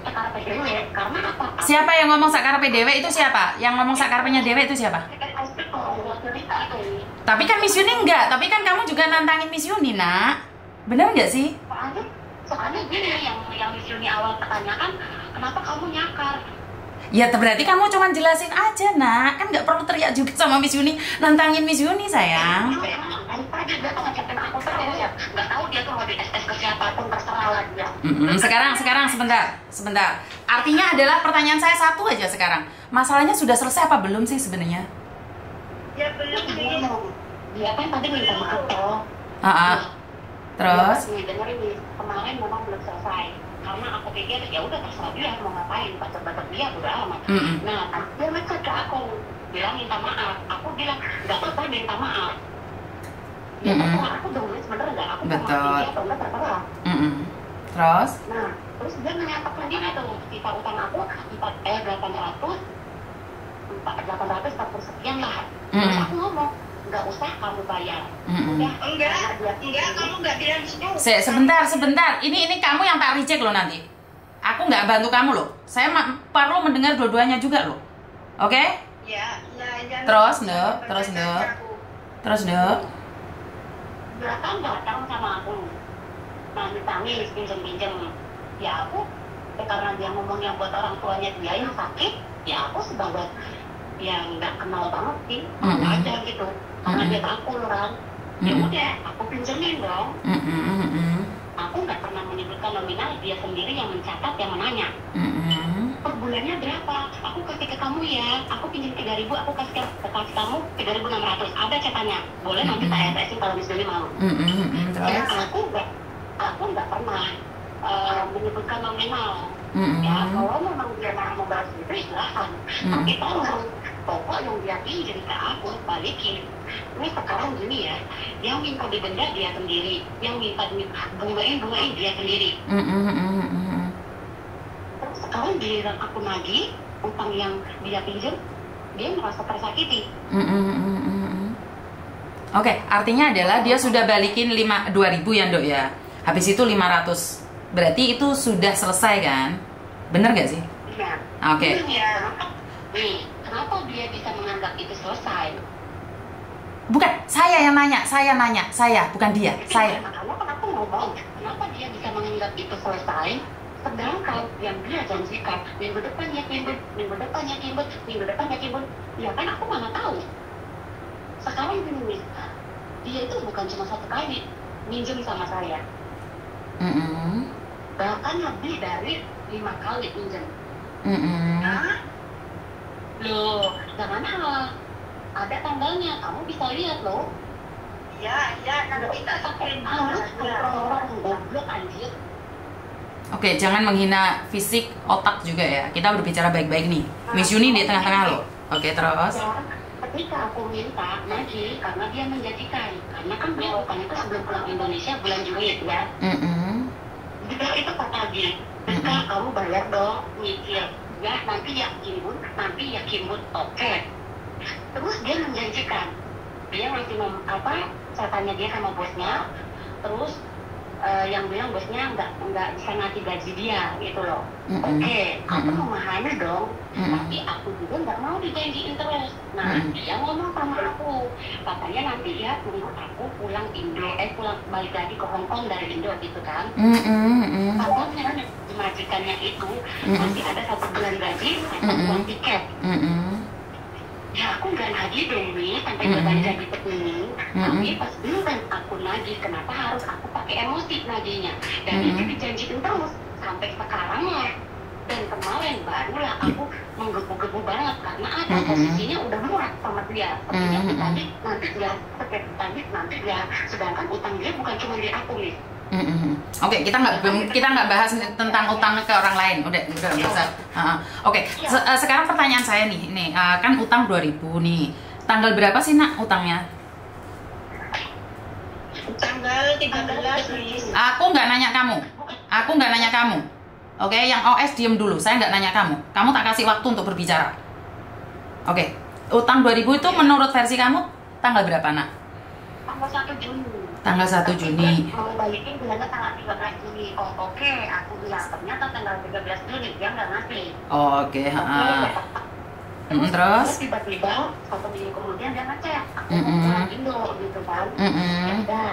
sakar PDW. Karena apa? Siapa yang ngomong sakar PDW itu siapa? Yang ngomong sakarnya dewe itu siapa? Tapi kan Miss Yuni enggak. Tapi kan kamu juga nantangin Miss Yuni, Nak. Bener nggak sih? Soalnya gini yang Miss Yuni awal pertanyakan, kenapa kamu nyakar? Ya berarti kamu cuma jelasin aja nak, kan nggak perlu teriak juga sama Miss Yuni, nantangin Miss Yuni sayang. Tadi dia tuh ngajakin aku terus ya, nggak tahu dia tuh mau di SS ke siapapun terserah lah dia. Sekarang sebentar. Artinya adalah pertanyaan saya satu aja sekarang. Masalahnya sudah selesai apa belum sih sebenarnya? Ya belum nih. Dia kan tadi minta maaf toh. Terus? Dengerin kemarin memang belum selesai. Karena aku pikir ya udah terserah dia mau ngapain, bacot-bacot dia udah amat. Nah, dia ngechat ke aku bilang minta maaf. Aku bilang nggak apa-apa minta maaf. Ya terserah aku dong, sebenarnya nggak aku mau maafin dia atau nggak terserah. Terus? Nah, terus dia menyatakan dia tuh sisa utang aku 840 sekian lah. Terus aku ngomong nggak usah kamu bayar. Udah Enggak, kamu nggak bilang gitu. Sebentar. Ini kamu yang tak reject loh nanti. Aku nggak bantu kamu loh. Saya perlu mendengar dua-duanya juga loh. Oke? Ya. Terus, Nduk. Dia kan datang sama aku. Nangis, pinjam. Ya aku, karena dia ngomongnya buat orang tuanya dia yang sakit, ya aku sebagai yang nggak kenal banget sih, aja gitu. Karena dia takut kan. Ya udah, aku pinjemin dong. Aku nggak pernah menyebutkan nominal, dia sendiri yang mencatat, yang menanya. Per bulannya berapa? Aku kasih ke kamu ya. Aku pinjam 3.000, aku kasih kamu 3.600. Ada catatannya. Boleh nanti tak SMS-in kalau misalnya mau. Ya, aku nggak pernah menyebutkan nominal. Ya, kalau memang dia mau bahas itu, silahkan. Tapi tolong, pokok yang dia pinjam ke aku, balikin. Ini sekarang gini ya, yang minta didenda dia sendiri, yang minta bungain dia sendiri. Terus sekarang giliran aku nagih utang yang dia pinjam, dia merasa tersakiti. Oke, artinya adalah dia sudah balikin 2.000 ya Dok ya. Habis itu 500. Berarti itu sudah selesai kan? Bener gak sih? Iya. Oke. Kenapa dia bisa menganggap itu selesai? Bukan, saya yang nanya, saya, bukan dia, saya. Makanya kan aku ngomong, kenapa dia bisa menganggap itu selesai? Sedangkan yang dia janjikan, minggu depan ya timbul, ya kan aku mana tahu. Sekarang gini, dia itu bukan cuma satu kali minjem sama saya. Bahkan lebih dari 5 kali pinjam. Loh, jangan hal. Ada tanggalnya, kamu bisa lihat loh. Ya, nanti tak sampaikan. Orang goblok anjir. Oke, jangan menghina fisik, otak juga ya. Kita berbicara baik-baik nih. Miss Yuni di tengah-tengah loh. Oke, terus. Ketika aku minta lagi, karena dia menjanjikan. Karena kan dia bukan itu sebelum pulang Indonesia bulan Juli ya. Juga itu kata dia, kamu bayar dong, nyicil. Ya, nanti yakin bun, oke. Terus dia menjanjikan, dia masih saya tanya dia sama bosnya, terus yang bilang bosnya nggak bisa ngasih gaji dia gitu loh. Oke, aku memahami dong, tapi aku juga nggak mau dijanjiin terus. Nah, dia ngomong sama aku, katanya nanti ya tunggu aku pulang balik lagi ke Hong Kong dari Indo gitu kan. Katanya majikannya itu masih ada 1 bulan gaji, 1 bulan tiket. Ya aku nggak nagih dong nih sampai berbayar di ini. Tapi pas bilang aku nagih, kenapa harus aku pakai emosi nagihnya? Dan itu dijanjiin terus sampai sekarang ya. Dan kemarin barulah aku menggebu-gebu banget karena ada posisinya udah muat sama dia. Tadi nanti dia sedangkan utang dia bukan cuma di aku nih. Oke, kita nggak bahas tentang utang ke orang lain. Udah bisa. Oke, sekarang pertanyaan saya nih, kan utang 2.000 nih. Tanggal berapa sih nak utangnya? Tanggal 13 nih. Aku nggak nanya kamu. Oke, yang OS diem dulu. Saya nggak nanya kamu. Kamu tak kasih waktu untuk berbicara. Oke, utang 2.000 itu menurut versi kamu tanggal berapa nak? Tanggal 1 Juni. Tanggal 1 Juni. Mau balikin bilangnya tanggal 13 Juni. Oh oke, aku bilang ternyata tanggal 13 Juni dia nggak ngasih. Oke, terus? Tiba-tiba 1 minggu kemudian dia ngecek, aku mau pulang Indo gitu kan. Ya udah.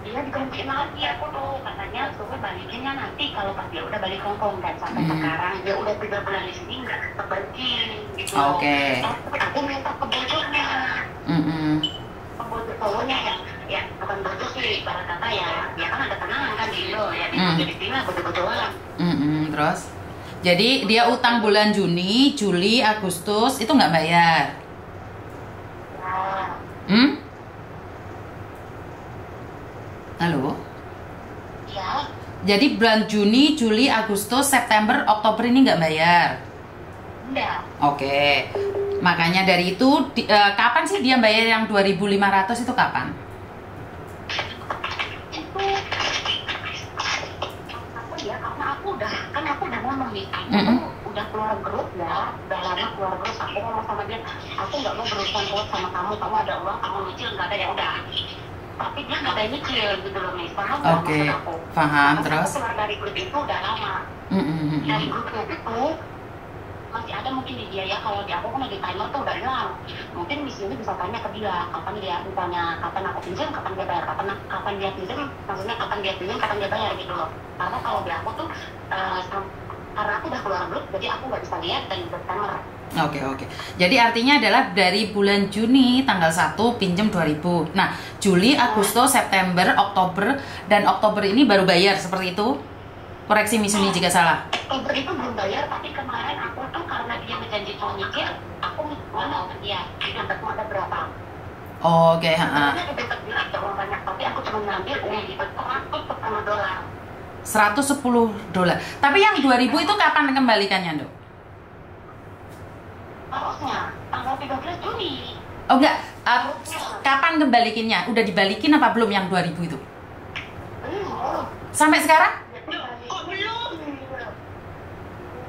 dia digantiin lagi aku tuh, katanya gue balikinnya nanti kalau pas dia udah balik Hongkong, dan sampai sekarang dia udah 3 bulan di sini nggak terbalikin gitu. Tapi aku minta ke bojornya, ke bojor cowoknya ya bukan bojor sih, ibarat kata ya kan ada kenangan kan di Indo ya, jadi tinggal bojor-bojoran. Terus jadi dia utang bulan Juni, Juli, Agustus itu nggak bayar. Halo? Ya. Jadi bulan Juni, Juli, Agustus, September, Oktober ini nggak bayar? Enggak. Oke. Makanya dari itu, kapan sih dia bayar yang 2.500 itu kapan? Itu apa ya, karena aku udah ngomong nih. Udah keluar grup ya, udah lama keluar grup. Aku ngomong sama dia, aku nggak mau berurusan kuat sama kamu ada uang, kamu nyicil nggak ada, ya udah. Tapi dia nggak ada nyicil gitu loh, Miss. Paham nggak maksud aku? Paham. Karena Terus? aku keluar dari grup itu udah lama. Dari grupnya itu masih ada mungkin di dia ya, kalau di aku kan di timer tuh udah hilang. Mungkin Miss ini bisa tanya ke dia, kapan dia misalnya, kapan aku pinjam, kapan dia bayar, kapan dia pinjam, maksudnya kapan dia pinjam, kapan dia bayar gitu loh. Karena kalau di aku tuh karena aku udah keluar grup, jadi aku nggak bisa lihat dan bertimer. Oke. Jadi artinya adalah dari bulan Juni tanggal 1 pinjam 2.000. Nah, Juli, Agustus, September, Oktober, dan Oktober ini baru bayar seperti itu? Koreksi Miss Uni jika salah. Oktober itu belum bayar, tapi kemarin aku tuh karena dia menjanji mau nyicil, aku ngomong ke dia, dapatmu ada berapa? Oke, sebenarnya dapat duit uang banyak, tapi aku cuma ngambil uang itu $110. $110. Tapi yang 2.000 itu kapan kembalikannya, Dok? Harusnya tanggal 13 Juni. Oh enggak, kapan kembalikinnya? Udah dibalikin apa belum yang 2.000 itu? Belum. Sampai sekarang? Kok belum?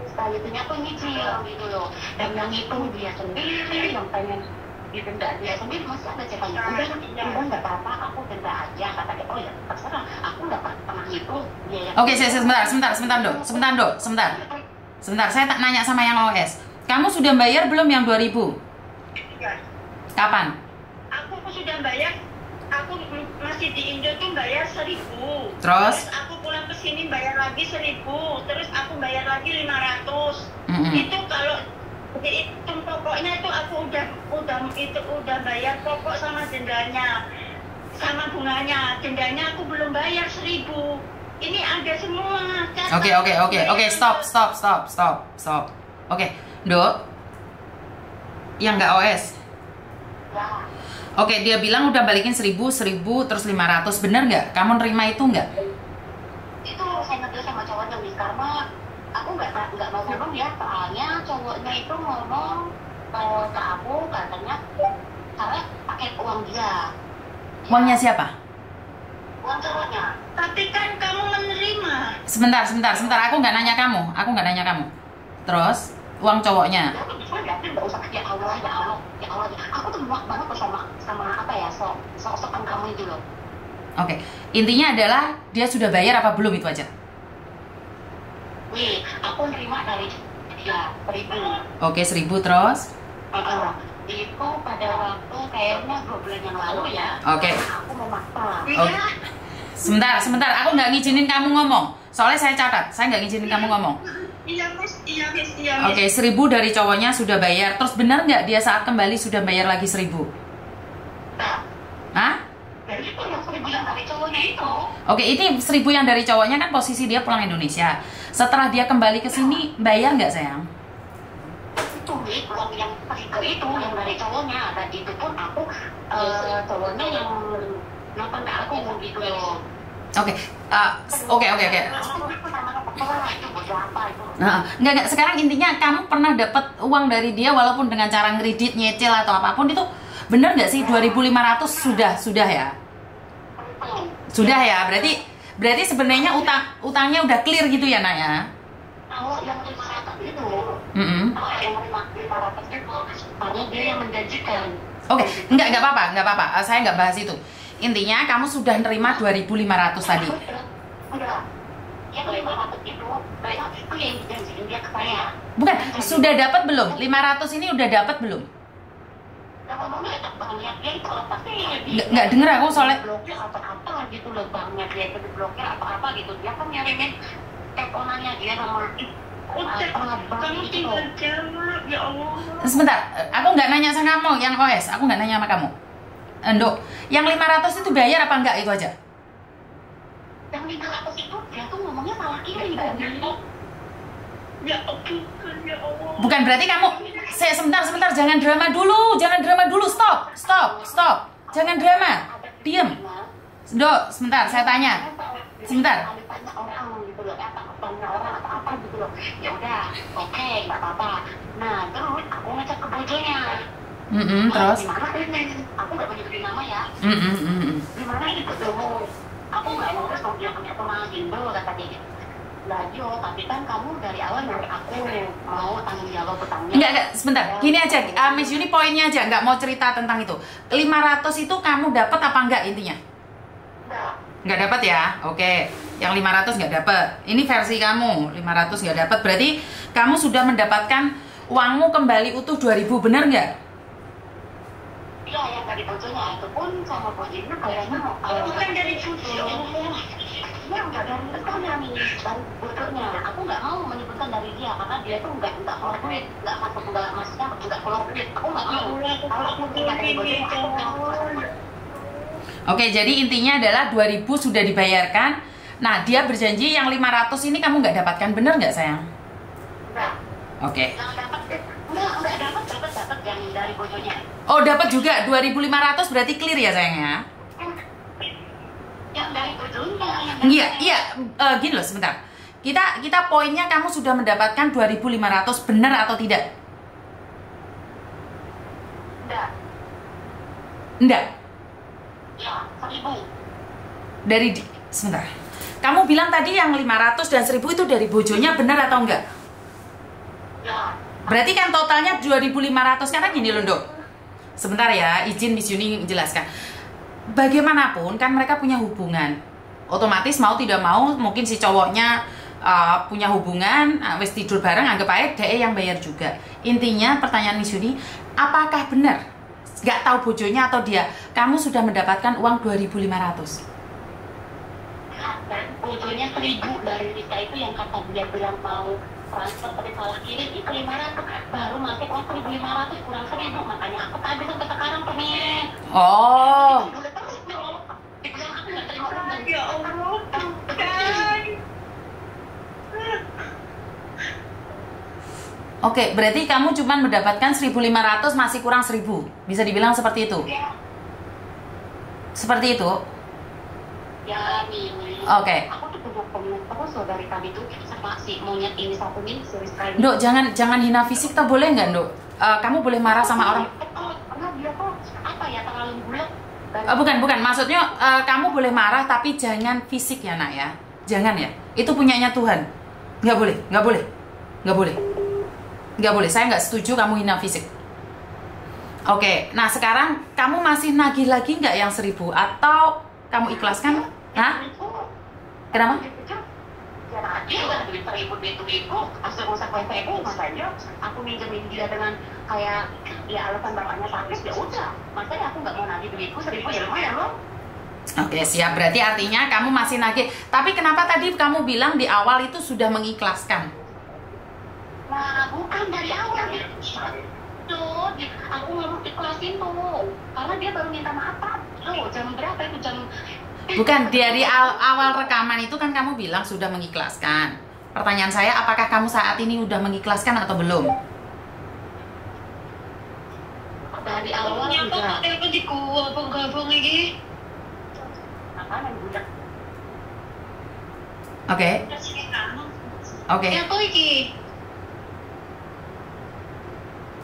Sekali itu aku nyicil gitu loh. Dan yang hitung dia sendiri, yang pengen didenda dia sendiri, masih ada ceritanya. Udah nggak apa-apa, aku denda aja. Kata dia, oh ya terserah, aku nggak pernah hitung. Oke, sebentar, Dok. Sebentar, saya tak nanya sama yang OS. Kamu sudah bayar belum yang 2.000? Ya. Kapan? Aku sudah bayar. Aku masih di Indo tuh bayar 1.000. Terus aku pulang ke sini bayar lagi 1.000. Terus aku bayar lagi 500. Itu kalau dihitung pokoknya itu aku udah bayar pokok sama dendanya, sama bunganya. Dendanya aku belum bayar 1.000. Ini ada semua. Oke, stop. Oke, Dok. Yang nggak OS. Ya. Oke, dia bilang udah balikin 1.000, terus 500. Bener nggak? Kamu nerima itu nggak? Itu saya ngerti sama cowoknya, Miss, karena aku nggak mau ngomong ya, soalnya cowoknya itu ngomong ke aku katanya karena pakai uang dia. Uangnya siapa? Uang cowoknya. Tapi kan kamu menerima. Sebentar. Aku nggak nanya kamu. Terus uang cowoknya? Ya, bisa nggak sih, nggak usah ya Allah. Aku tuh muak banget sama apa ya, sok-sokan kamu itu loh. Oke, intinya adalah dia sudah bayar apa belum itu aja? Nih, aku nerima dari dia 1.000. Oke, 1.000 terus? Itu pada waktu kayaknya 2 bulan yang lalu ya. Oke. Aku mau masak. Sebentar, aku nggak ngizinin kamu ngomong. Soalnya saya catat, saya nggak ngizinin kamu ngomong. Iya, Miss. Oke, 1.000 dari cowoknya sudah bayar. Terus benar nggak dia saat kembali sudah bayar lagi 1.000? Hah? Dari itu yang 1.000 yang dari cowoknya itu. Oke, ini 1.000 yang dari cowoknya kan posisi dia pulang Indonesia. Setelah dia kembali ke sini, bayar nggak sayang? Itu nih, uang yang itu yang dari cowoknya. Dan itu pun aku cowoknya yang nonton ke aku gitu loh. Oke. Enggak. Sekarang intinya kamu pernah dapat uang dari dia walaupun dengan cara ngredit, nyicil atau apapun itu benar nggak sih 2.500 sudah ya? Sudah ya. Berarti sebenarnya utangnya udah clear gitu ya, Nak ya? Kalau yang 500 itu, yang 500 itu, karena dia yang menjanjikan. Oke, enggak apa-apa. Saya nggak bahas itu. Intinya kamu sudah nerima 2.500 tadi. Enggak. Yang 500 itu yang dijanjikan dia ke saya. Bukan, sudah dapat belum? 500 ini udah dapat belum? yang ngomongnya enak banget dia itu apa sih? Nggak denger aku soalnya. Blokir apa gitu loh banget dia itu diblokir apa gitu. Dia kan nyarimin teleponannya dia nomor Kamu tinggal jawab, ya Allah. Sebentar, aku nggak nanya sama kamu yang OS, aku nggak nanya sama kamu. Nduk, yang 500 itu bayar apa enggak itu aja? Yang 500 itu dia tuh ngomongnya salah kirim kan? Ya bukan, ya Allah. Bukan berarti kamu. Sebentar, jangan drama dulu, stop. Jangan drama, diem. Nduk, sebentar, saya tanya. Sebentar. Tanya orang gitu loh, tanya orang apa gitu loh. Ya udah, oke, nggak apa-apa. Nah, terus aku ngecek ke bojonya. Terus? Gimana ini? Aku nggak menyebutin nama ya. Gimana itu dulu? Aku nggak mau terus mau dia punya teman Indo kata dia gitu. Lah Jo, tapi kan kamu dari awal nyuruh aku mau tanggung jawab utangnya. Enggak, sebentar. Gini aja, Miss Yuni poinnya aja, nggak mau cerita tentang itu. 500 itu kamu dapat apa enggak intinya? Nggak dapat ya? Oke. Yang 500 nggak dapat. Ini versi kamu, 500 nggak dapat. Berarti kamu sudah mendapatkan uangmu kembali utuh 2000, benar nggak? Iya, yang dari bojonya itu pun sama bojonya kayaknya Bukan dari cucu. Iya, nggak dari rekannya nih, dari bojonya. Aku nggak mau menyebutkan dari dia karena dia tuh nggak keluar duit, nggak maksudnya nggak keluar duit. Aku nggak mau. Kalau aku tinggal dari bojonya, aku nggak mau. Oke, jadi intinya adalah 2000 sudah dibayarkan. Nah, dia berjanji yang 500 ini kamu nggak dapatkan, bener nggak sayang? Enggak. Oke. Yang dapat dapat yang dari bojonya. Oh, dapat juga 2.500 berarti clear ya sayangnya? Yang dari bojonya. Iya, gini loh sebentar. Kita poinnya kamu sudah mendapatkan 2.500 benar atau tidak? Enggak. Ya, 1000. Sebentar. Kamu bilang tadi yang 500 dan 1000 itu dari bojonya, benar atau enggak? Ya. Berarti kan totalnya 2.500. Karena gini loh, Dok. Sebentar ya, izin Miss Yuni menjelaskan. Bagaimanapun kan mereka punya hubungan. Otomatis mau tidak mau mungkin si cowoknya punya hubungan, wis tidur bareng, anggap aja dia yang bayar juga. Intinya pertanyaan Miss Yuni, apakah benar? Gak tahu bojonya atau dia, kamu sudah mendapatkan uang 2.500? Dan bojonya 1000 dari Rika itu yang kata dia bilang mau transfer tapi salah kirim itu 500, baru masuk uang 1.500 kurang 1000, makanya aku tadi sampai sekarang pengen. Oh. Dibilang aku nggak terima uang. Ya Allah, bukan. Oke, berarti kamu cuma mendapatkan 1.500, masih kurang 1.000. Bisa dibilang seperti itu? Ya. Seperti itu? Ya, Mimi. Oke. Aku tuh punya komen terus loh dari tadi tuh sama si monyet ini satu nih, si Rizka ini. Dok, jangan hina fisik, tak boleh nggak, Dok? Kamu boleh marah sama orang? Karena dia tuh apa ya, terlalu bulat. Bukan. Maksudnya kamu boleh marah tapi jangan fisik ya, Nak ya. Jangan ya. Itu punyanya Tuhan. Nggak boleh. Saya nggak setuju kamu hina fisik. Oke. Nah sekarang kamu masih nagih lagi nggak yang 1.000 atau kamu ikhlaskan? Hah? Kenapa? Dia udah duit 1.000 itu asal rusak WP makanya aku minjemin dia dengan kayak ya alasan bapaknya sakit, ya udah makanya aku nggak mau nagih duitku 1.000 ya lumayan loh. Oke, siap. Berarti artinya kamu masih nagih. Tapi kenapa tadi kamu bilang di awal itu sudah mengikhlaskan? Nah bukan dari awal tuh aku nggak mau ikhlasin tuh karena dia baru minta maaf tuh jam berapa itu jam. Bukan, dari awal rekaman itu kan kamu bilang sudah mengikhlaskan. Pertanyaan saya, apakah kamu saat ini udah mengikhlaskan atau belum? Dari awal Nyapa telepon di gua, gabung lagi. makanan budak. Oke. Siapa iki?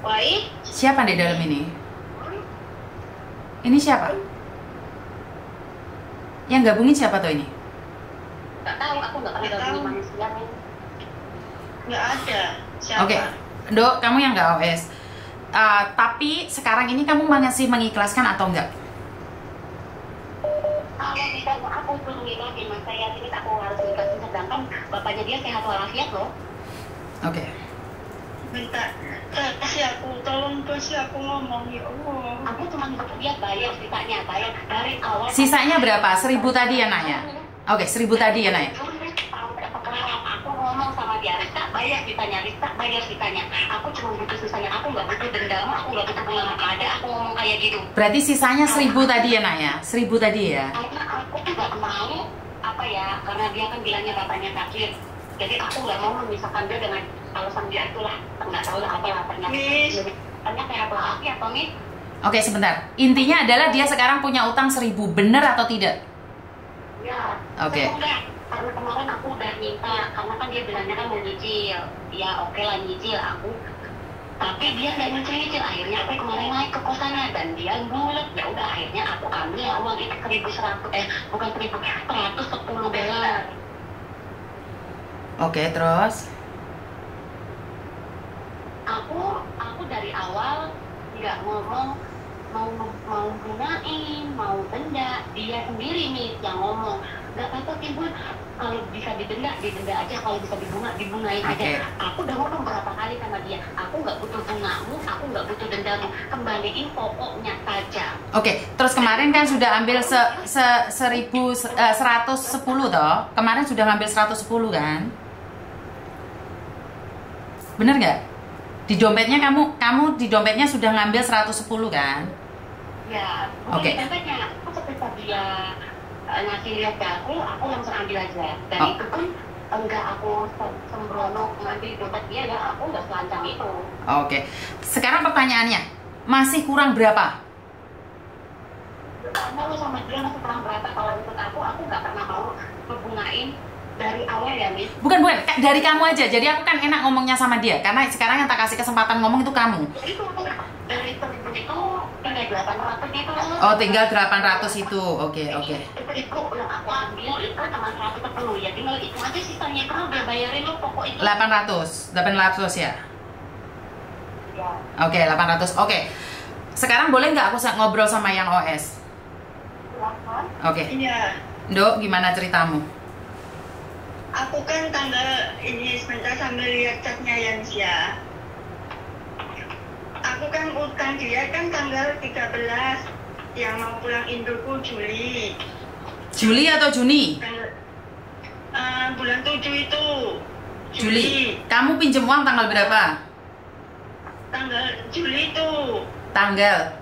Wai? Siapa di dalam ini? Ini siapa? Yang gabungin siapa tuh ini? Nggak tahu, aku nggak pernah gabungin manusia nih. Nggak ada. Siapa? Oke, Dok, kamu yang nggak OS. Tapi sekarang ini kamu masih mengikhlaskan atau enggak? Kalau misalnya aku belum ngiklasin, mas saya ini aku harus ngiklasin sedangkan bapaknya dia sehat walafiat loh. Oke. minta kasih aku, tolong kasih aku ngomong, ya Allah. Aku cuma dia bayar sisanya, bayar dari awal. Sisanya berapa? 1.000 tadi ya nak ya? Oke, 1.000 tadi ya nak ya? Aku ngomong sama dia, Rita bayar sisanya. Aku cuma butuh sisanya, aku nggak butuh dendam, aku nggak butuh bunga ada, aku ngomong kayak gitu. Berarti sisanya 1.000 tadi ya nak ya? 1.000 tadi ya? Karena aku nggak mau, apa ya, karena dia kan bilangnya bapaknya sakit. Jadi aku nggak mau memisahkan dia dengan alasan dia itulah, nggak tahu lah apa alasannya. Tanya kayak apa lagi atau nih? Oke, sebentar. Intinya adalah dia sekarang punya utang 1.000, benar atau tidak? Ya. Oke. Karena kemarin aku udah minta, karena kan dia bilangnya kan mau nyicil. Ya oke lah nyicil aku. Tapi dia nggak nyicil. Akhirnya aku kemarin naik ke kosannya dan dia bulat. Ya udah akhirnya aku ambil uang itu 1.100, bukan 1.110 dolar. Oke, terus? Aku dari awal nggak ngomong mau gunain, mau denda, dia sendiri nih yang ngomong. Nggak apa-apa Timbul, kalau bisa didenda aja, kalau bisa dibungain aja. Aku udah ngomong berapa kali sama dia, aku nggak butuh bungamu, aku nggak butuh dendamu, kembaliin pokoknya saja. Oke, terus kemarin kan sudah ambil 1.110 toh? Kemarin sudah ngambil 110 kan? Bener nggak? Di dompetnya kamu di dompetnya sudah ngambil 110 kan? Ya, Oke. Dompetnya aku ketika dia ngasih lihat ke aku langsung ambil aja. Dan itu pun enggak aku sembrono ngambil dompet dia, ya aku nggak selancang itu. Oke. Sekarang pertanyaannya, masih kurang berapa? Karena lu sama dia masih kurang berapa, kalau untuk aku nggak pernah mau ngebungain dari awal ya, Miss. Bukan, dari kamu aja. Jadi aku kan enak ngomongnya sama dia, karena sekarang yang tak kasih kesempatan ngomong itu kamu. Itu dari itu tinggal 800 itu. Oh, tinggal 800 itu. Oke. Itu yang aku ambil itu cuma 110 ya, tinggal itu aja sisanya kan udah bayarin lo pokok itu. 800 ya? Ya. Oke, 800. Oke. Sekarang boleh nggak aku ngobrol sama yang OS? Silakan. Oke. Iya. Dok, gimana ceritamu? Aku kan tanggal ini sebentar sambil lihat chatnya ya, Miss ya. Aku kan utang dia kan tanggal 13 yang mau pulang Indoku Juli. Juli atau Juni? Bulan 7 itu. Juli. Kamu pinjem uang tanggal berapa? Tanggal Juli itu. Tanggal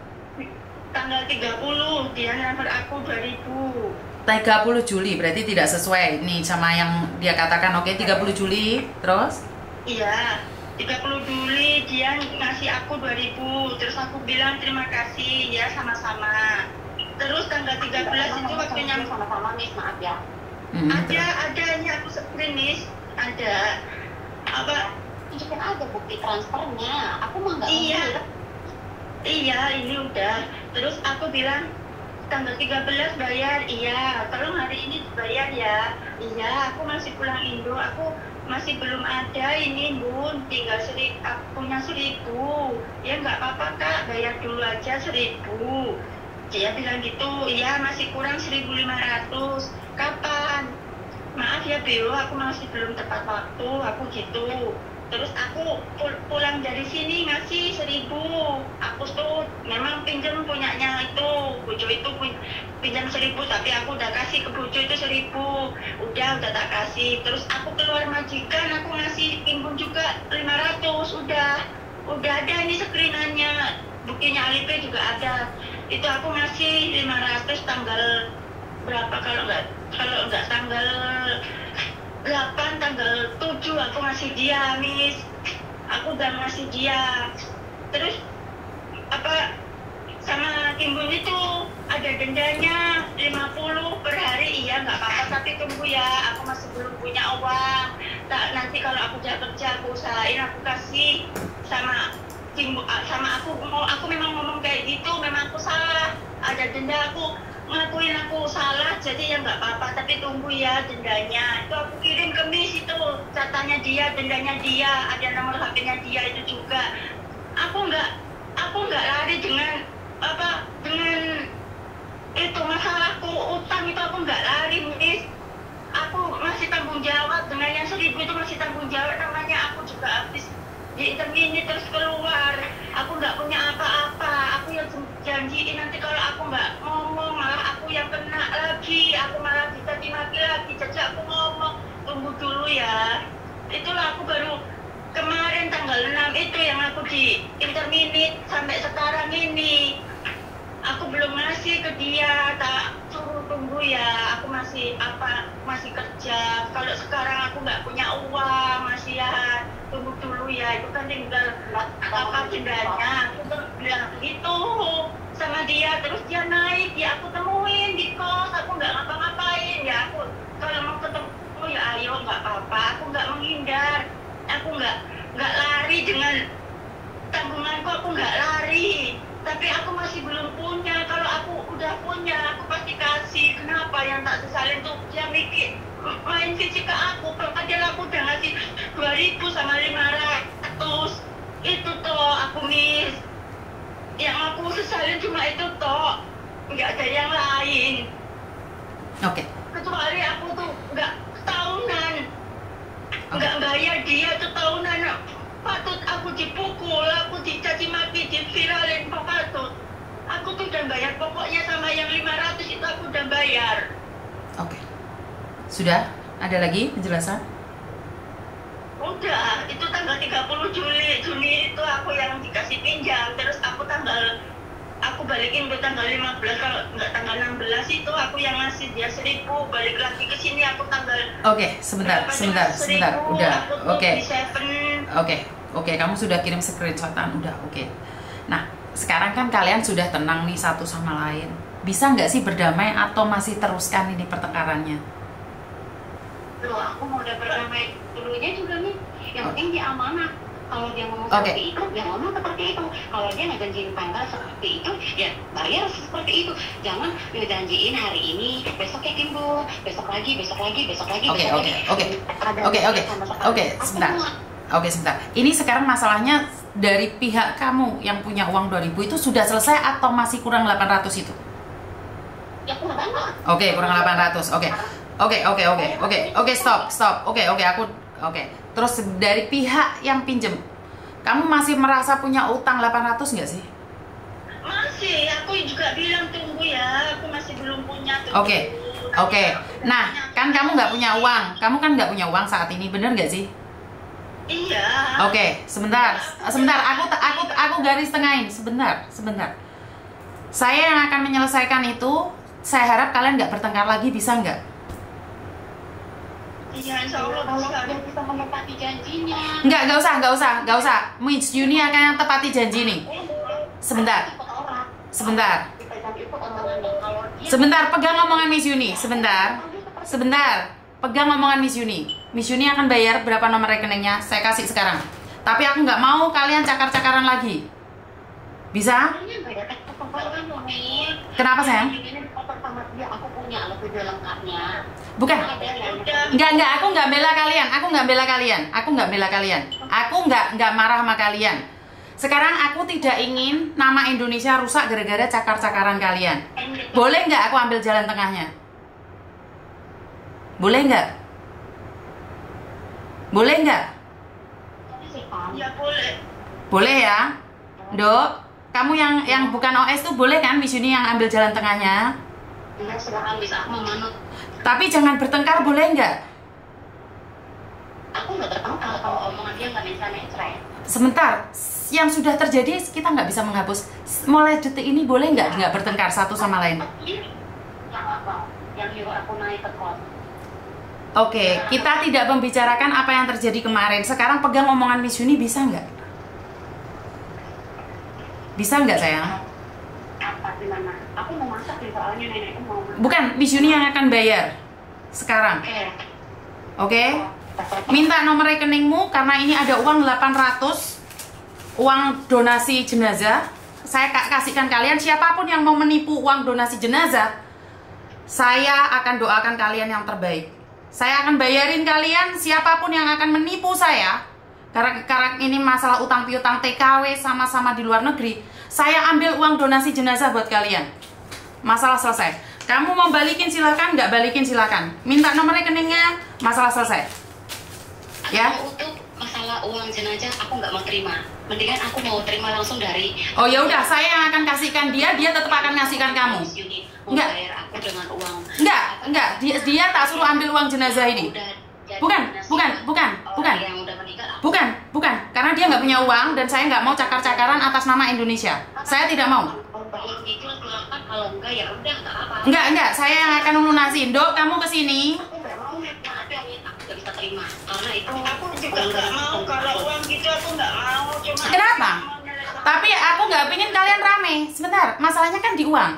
30 dia transfer aku 2.000. 30 Juli, berarti tidak sesuai nih sama yang dia katakan. Oke, 30 Juli, terus? Iya, 30 Juli dia ngasih aku 2.000. Terus aku bilang terima kasih ya, sama-sama. Terus tanggal 13 itu waktunya sama-sama, Miss, maaf ya. Ada ini aku screen, Miss. Ada apa? Tunjukin aja bukti transfernya. Aku mah nggak Iya, ini udah. Terus aku bilang tanggal 13 bayar, iya. Tolong hari ini dibayar ya. Iya, aku masih pulang Indo, aku masih belum ada ini Bun, tinggal aku punya 1.000. Ya nggak apa-apa Kak, bayar dulu aja 1.000. Dia bilang gitu, iya masih kurang 1.500. Kapan? Maaf ya Bio, aku masih belum tepat waktu, aku gitu. Terus aku pulang dari sini ngasih 1.000. Aku tuh memang pinjam punyanya itu, Bojo itu pinjam 1.000, tapi aku udah kasih ke Bojo itu 1.000. Udah tak kasih. Terus aku keluar majikan, aku ngasih Timbun juga 500. Udah ada ini screenannya, buktinya Alipay juga ada. Itu aku ngasih 500 tanggal berapa, kalau nggak tanggal 8, tanggal 7 aku ngasih dia, Miss. Aku udah ngasih dia. Terus apa sama Timbun itu ada dendanya 50 per hari. Iya nggak apa-apa, tapi tunggu ya, aku masih belum punya uang. Nanti kalau aku kerja aku usahain aku kasih sama Timbun, sama aku memang ngomong kayak gitu, memang aku salah, ada denda, aku ngakuin aku salah, jadi ya nggak apa-apa, tapi tunggu ya dendanya. Itu aku kirim ke Miss itu catanya dia, dendanya dia, ada nomor HP-nya dia itu juga. Aku nggak lari dengan itu masalahku utang itu, aku nggak lari, Miss. Aku masih tanggung jawab dengan yang 1.000 itu, masih tanggung jawab, namanya aku juga habis di intermini terus keluar. Aku nggak punya apa-apa. Aku yang janjiin nanti kalau aku nggak ngomong malah aku yang kena lagi. Aku malah dicaci maki lagi. Jadi aku ngomong, tunggu dulu ya. Itulah aku baru kemarin tanggal 6 itu yang aku di interminit sampai sekarang ini. Aku belum ngasih ke dia, tak suruh tunggu ya. Aku masih kerja. Kalau sekarang aku nggak punya uang, masih ya tunggu dulu ya. Itu kan tinggal apa dendanya. Aku tuh bilang gitu sama dia. Terus dia naik, ya aku temuin di kos. Aku nggak ngapa-ngapain ya. Aku kalau mau ketemu ya ayo nggak apa-apa. Aku nggak menghindar. Aku nggak lari dengan tanggunganku. Aku nggak lari. Tapi aku masih belum punya. Kalau aku udah punya, aku pasti kasih. Kenapa yang tak sesalin tuh dia mikir main fisik ke aku. Padahal aku udah ngasih 2.000 sama 500. Itu toh aku miss. Yang aku sesalin cuma itu toh. Nggak ada yang lain. Oke. Kecuali aku tuh nggak tahunan. Nggak bayar dia tuh tahunan. Patut aku dipukul, aku dicaci maki, diviralin, patut. Aku tuh udah bayar, pokoknya sama yang 500 itu aku udah bayar. Oke. Sudah? Ada lagi penjelasan? Udah, itu tanggal 30 Juni itu aku yang dikasih pinjam. Terus aku balikin ke tanggal 15, kalau nggak tanggal 16 itu aku yang ngasih dia 1.000. Balik lagi ke sini aku tanggal. Oke, sebentar. Udah. Oke. Oke, kamu sudah kirim screenshotan, udah. Oke. Nah, sekarang kan kalian sudah tenang nih satu sama lain. Bisa nggak sih berdamai atau masih teruskan ini pertengkarannya? Loh, aku mau udah berdamai dulunya juga nih. Yang penting dia amanah. Kalau dia ngomong Oke. seperti itu, ya ngomong seperti itu. Kalau dia ngejanjiin tanggal seperti itu, ya bayar seperti itu. Jangan ngejanjiin hari ini, besok ya timbul, besok lagi. Oke, sebentar. Ini sekarang masalahnya dari pihak kamu yang punya uang 2.000 itu sudah selesai atau masih kurang 800 itu? Ya kurang banget. Oke, kurang 800. Oke, stop. Oke. Terus dari pihak yang pinjem, kamu masih merasa punya utang 800 nggak sih? Masih, aku juga bilang tunggu ya, aku masih belum punya. Oke. Nah, kan kamu nggak punya uang. Kamu kan nggak punya uang saat ini, bener nggak sih? Iya. Oke, sebentar. Aku garis tengahin. Sebentar. Saya yang akan menyelesaikan itu. Saya harap kalian nggak bertengkar lagi, bisa nggak? Iya, insya Allah bisa. Dia bisa menepati janjinya. Nggak usah. Miss Yuni akan yang tepati janji nih. Sebentar. Pegang omongan Miss Yuni. Sebentar. Pegang omongan Miss Yuni. Miss Yuni akan bayar berapa nomor rekeningnya, saya kasih sekarang. Tapi aku nggak mau kalian cakar-cakaran lagi. Bisa? Kenapa sayang? Aku punya video lengkapnya. Bukan. Enggak, aku nggak bela kalian. Aku nggak marah sama kalian. Sekarang aku tidak ingin nama Indonesia rusak gara-gara cakar-cakaran kalian. Boleh nggak aku ambil jalan tengahnya? Boleh nggak? Ya boleh. Boleh ya, Dok. Kamu yang bukan OS tuh boleh kan, Miss Yuni yang ambil jalan tengahnya? Ya silakan, bisa aku memanut. Tapi jangan bertengkar, boleh nggak? Aku nggak bertengkar kalau omongan dia nggak nencra-nencra. Sebentar, yang sudah terjadi kita nggak bisa menghapus. Mulai detik ini boleh nggak bertengkar satu sama lain? Yang nyuruh aku naik ke kos. Oke, kita tidak membicarakan apa yang terjadi kemarin. Sekarang pegang omongan Miss Yuni, bisa nggak? Bisa nggak sayang? Apa gimana? Aku mau masak nih soalnya nenekku mau masak. Bukan, Miss Yuni yang akan bayar sekarang. Oke? Minta nomor rekeningmu karena ini ada uang 800 uang donasi jenazah. Saya kasihkan kalian, siapapun yang mau menipu uang donasi jenazah, saya akan doakan kalian yang terbaik. Saya akan bayarin kalian siapapun yang akan menipu saya. Karena ini masalah utang piutang TKW sama-sama di luar negeri. Saya ambil uang donasi jenazah buat kalian. Masalah selesai. Kamu mau balikin silakan, nggak balikin silakan. Minta nomor rekeningnya, masalah selesai. Ya. Untuk masalah masalah uang jenazah aku nggak mau terima. Mendingan aku mau terima langsung dari. Oh ya udah, saya yang akan kasihkan dia tetap akan ngasihkan kamu. Enggak. Bayar aku dengan uang. Enggak. Dia tak suruh ambil uang jenazah ini. Bukan. Yang udah meninggal. Bukan. Karena dia nggak punya uang dan saya nggak mau cakar-cakaran atas nama Indonesia. Saya tidak mau. Itu silakan, kalau enggak ya udah nggak apa. Enggak. Saya yang akan lunasin. Dok, kamu kesini. Aku nggak mau, aku nggak bisa terima. Karena itu Aku juga nggak mau kalau uang gitu, aku nggak mau. Cuma Kenapa? Tapi aku nggak pingin kalian rame. Sebentar, masalahnya kan di uang.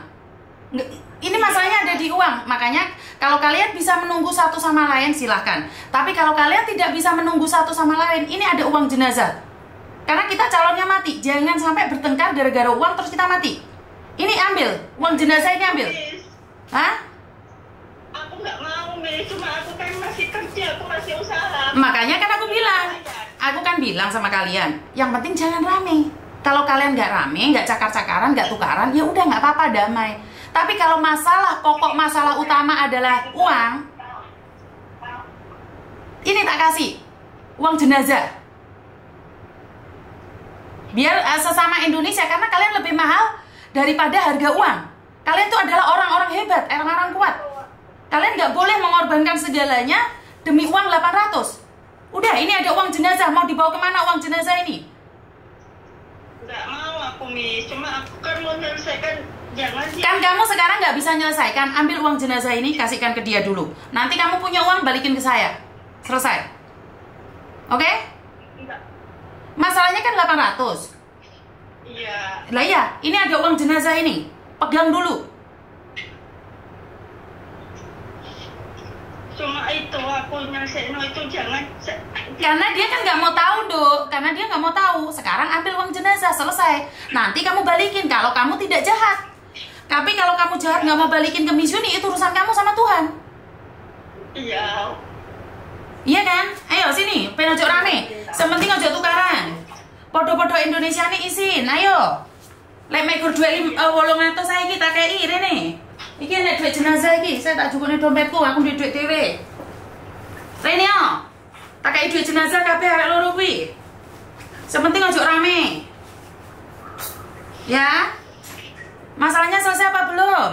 Ini masalahnya ada di uang. Makanya kalau kalian bisa menunggu satu sama lain silahkan. Tapi kalau kalian tidak bisa menunggu satu sama lain, ini ada uang jenazah. Karena kita calonnya mati. Jangan sampai bertengkar gara-gara uang terus kita mati. Ini ambil, uang jenazah ini ambil. Hah? aku nggak mau, Miss. Cuma aku kan masih kerja, aku masih usaha. Makanya kan aku kan bilang sama kalian, yang penting jangan rame. Kalau kalian nggak rame, nggak cakar-cakaran, nggak tukaran, ya udah nggak apa-apa, damai. Tapi kalau pokok masalah utama adalah uang, ini tak kasih uang jenazah. Biar sesama Indonesia, karena kalian lebih mahal daripada harga uang. Kalian tuh adalah orang-orang hebat, orang-orang kuat. Kalian nggak boleh mengorbankan segalanya demi uang 800. Udah, ini ada uang jenazah, mau dibawa kemana uang jenazah ini? Nggak mau aku, Miss. Cuma aku kan mau menyelesaikan. Jangan sih. Kan kamu sekarang nggak bisa menyelesaikan. Ambil uang jenazah ini, kasihkan ke dia dulu. Nanti kamu punya uang, balikin ke saya. Selesai. Oke? Enggak. Masalahnya kan 800. Iya. Lah iya, ini ada uang jenazah ini. Pegang dulu. Cuma itu aku nyelesain itu jangan. Karena dia kan nggak mau tahu, Dok. Karena dia nggak mau tahu. Sekarang ambil uang jenazah, selesai. Nanti kamu balikin kalau kamu tidak jahat. Tapi kalau kamu jahat nggak mau balikin ke Miss Yuni, itu urusan kamu sama Tuhan. Iya. Iya kan? Ayo sini, pengen ojo rame. Sementing ojo tukaran. Podo-podo Indonesia nih isin, ayo. Lek mekur duit 800 saya kita kayak rene. Iki nek duit jenazah iki, saya tak cukupne dompetku, aku duit dhewe. Rene yo. Tak kayak duit jenazah kabeh arek loro kuwi. Sementing ojo rame. Ya? Masalahnya selesai apa belum?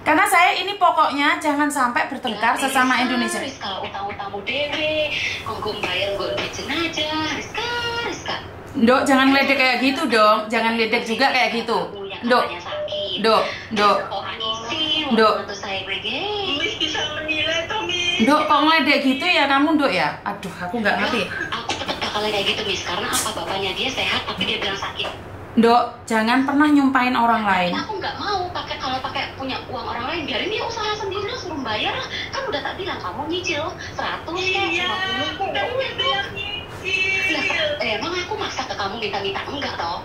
Karena saya ini pokoknya jangan sampai bertengkar sesama Indonesia. Rizka, utang-utangmu dewe, kongkum bayar gue duit jenazah, Rizka. Dok, jangan ngeledek kayak gitu dong. Jangan ledek juga kayak gitu. Dok. Miss bisa menilai tuh, Miss. Dok, kok ngeledek gitu ya kamu, Dok ya? Aduh, aku nggak ngerti. Aku tetap bakal kayak gitu, Miss. Karena apa, bapaknya dia sehat tapi dia bilang sakit. Dok, jangan pernah nyumpain orang lain. Aku nggak mau kalau pakai punya uang orang lain, biarin dia usaha sendiri lah, suruh bayar lah. Kan udah tak bilang kamu nyicil 100 Iya, 50 kan udah bilang nyicil. Emang aku maksa ke kamu minta-minta? Enggak toh.